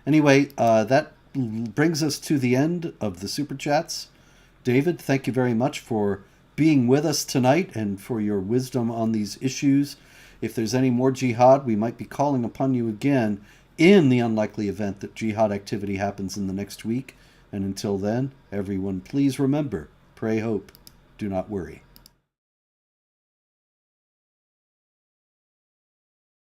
Anyway, that brings us to the end of the Super Chats. David, thank you very much for being with us tonight and for your wisdom on these issues. If there's any more jihad, we might be calling upon you again in the unlikely event that jihad activity happens in the next week. And until then, everyone, please remember, pray, hope, do not worry.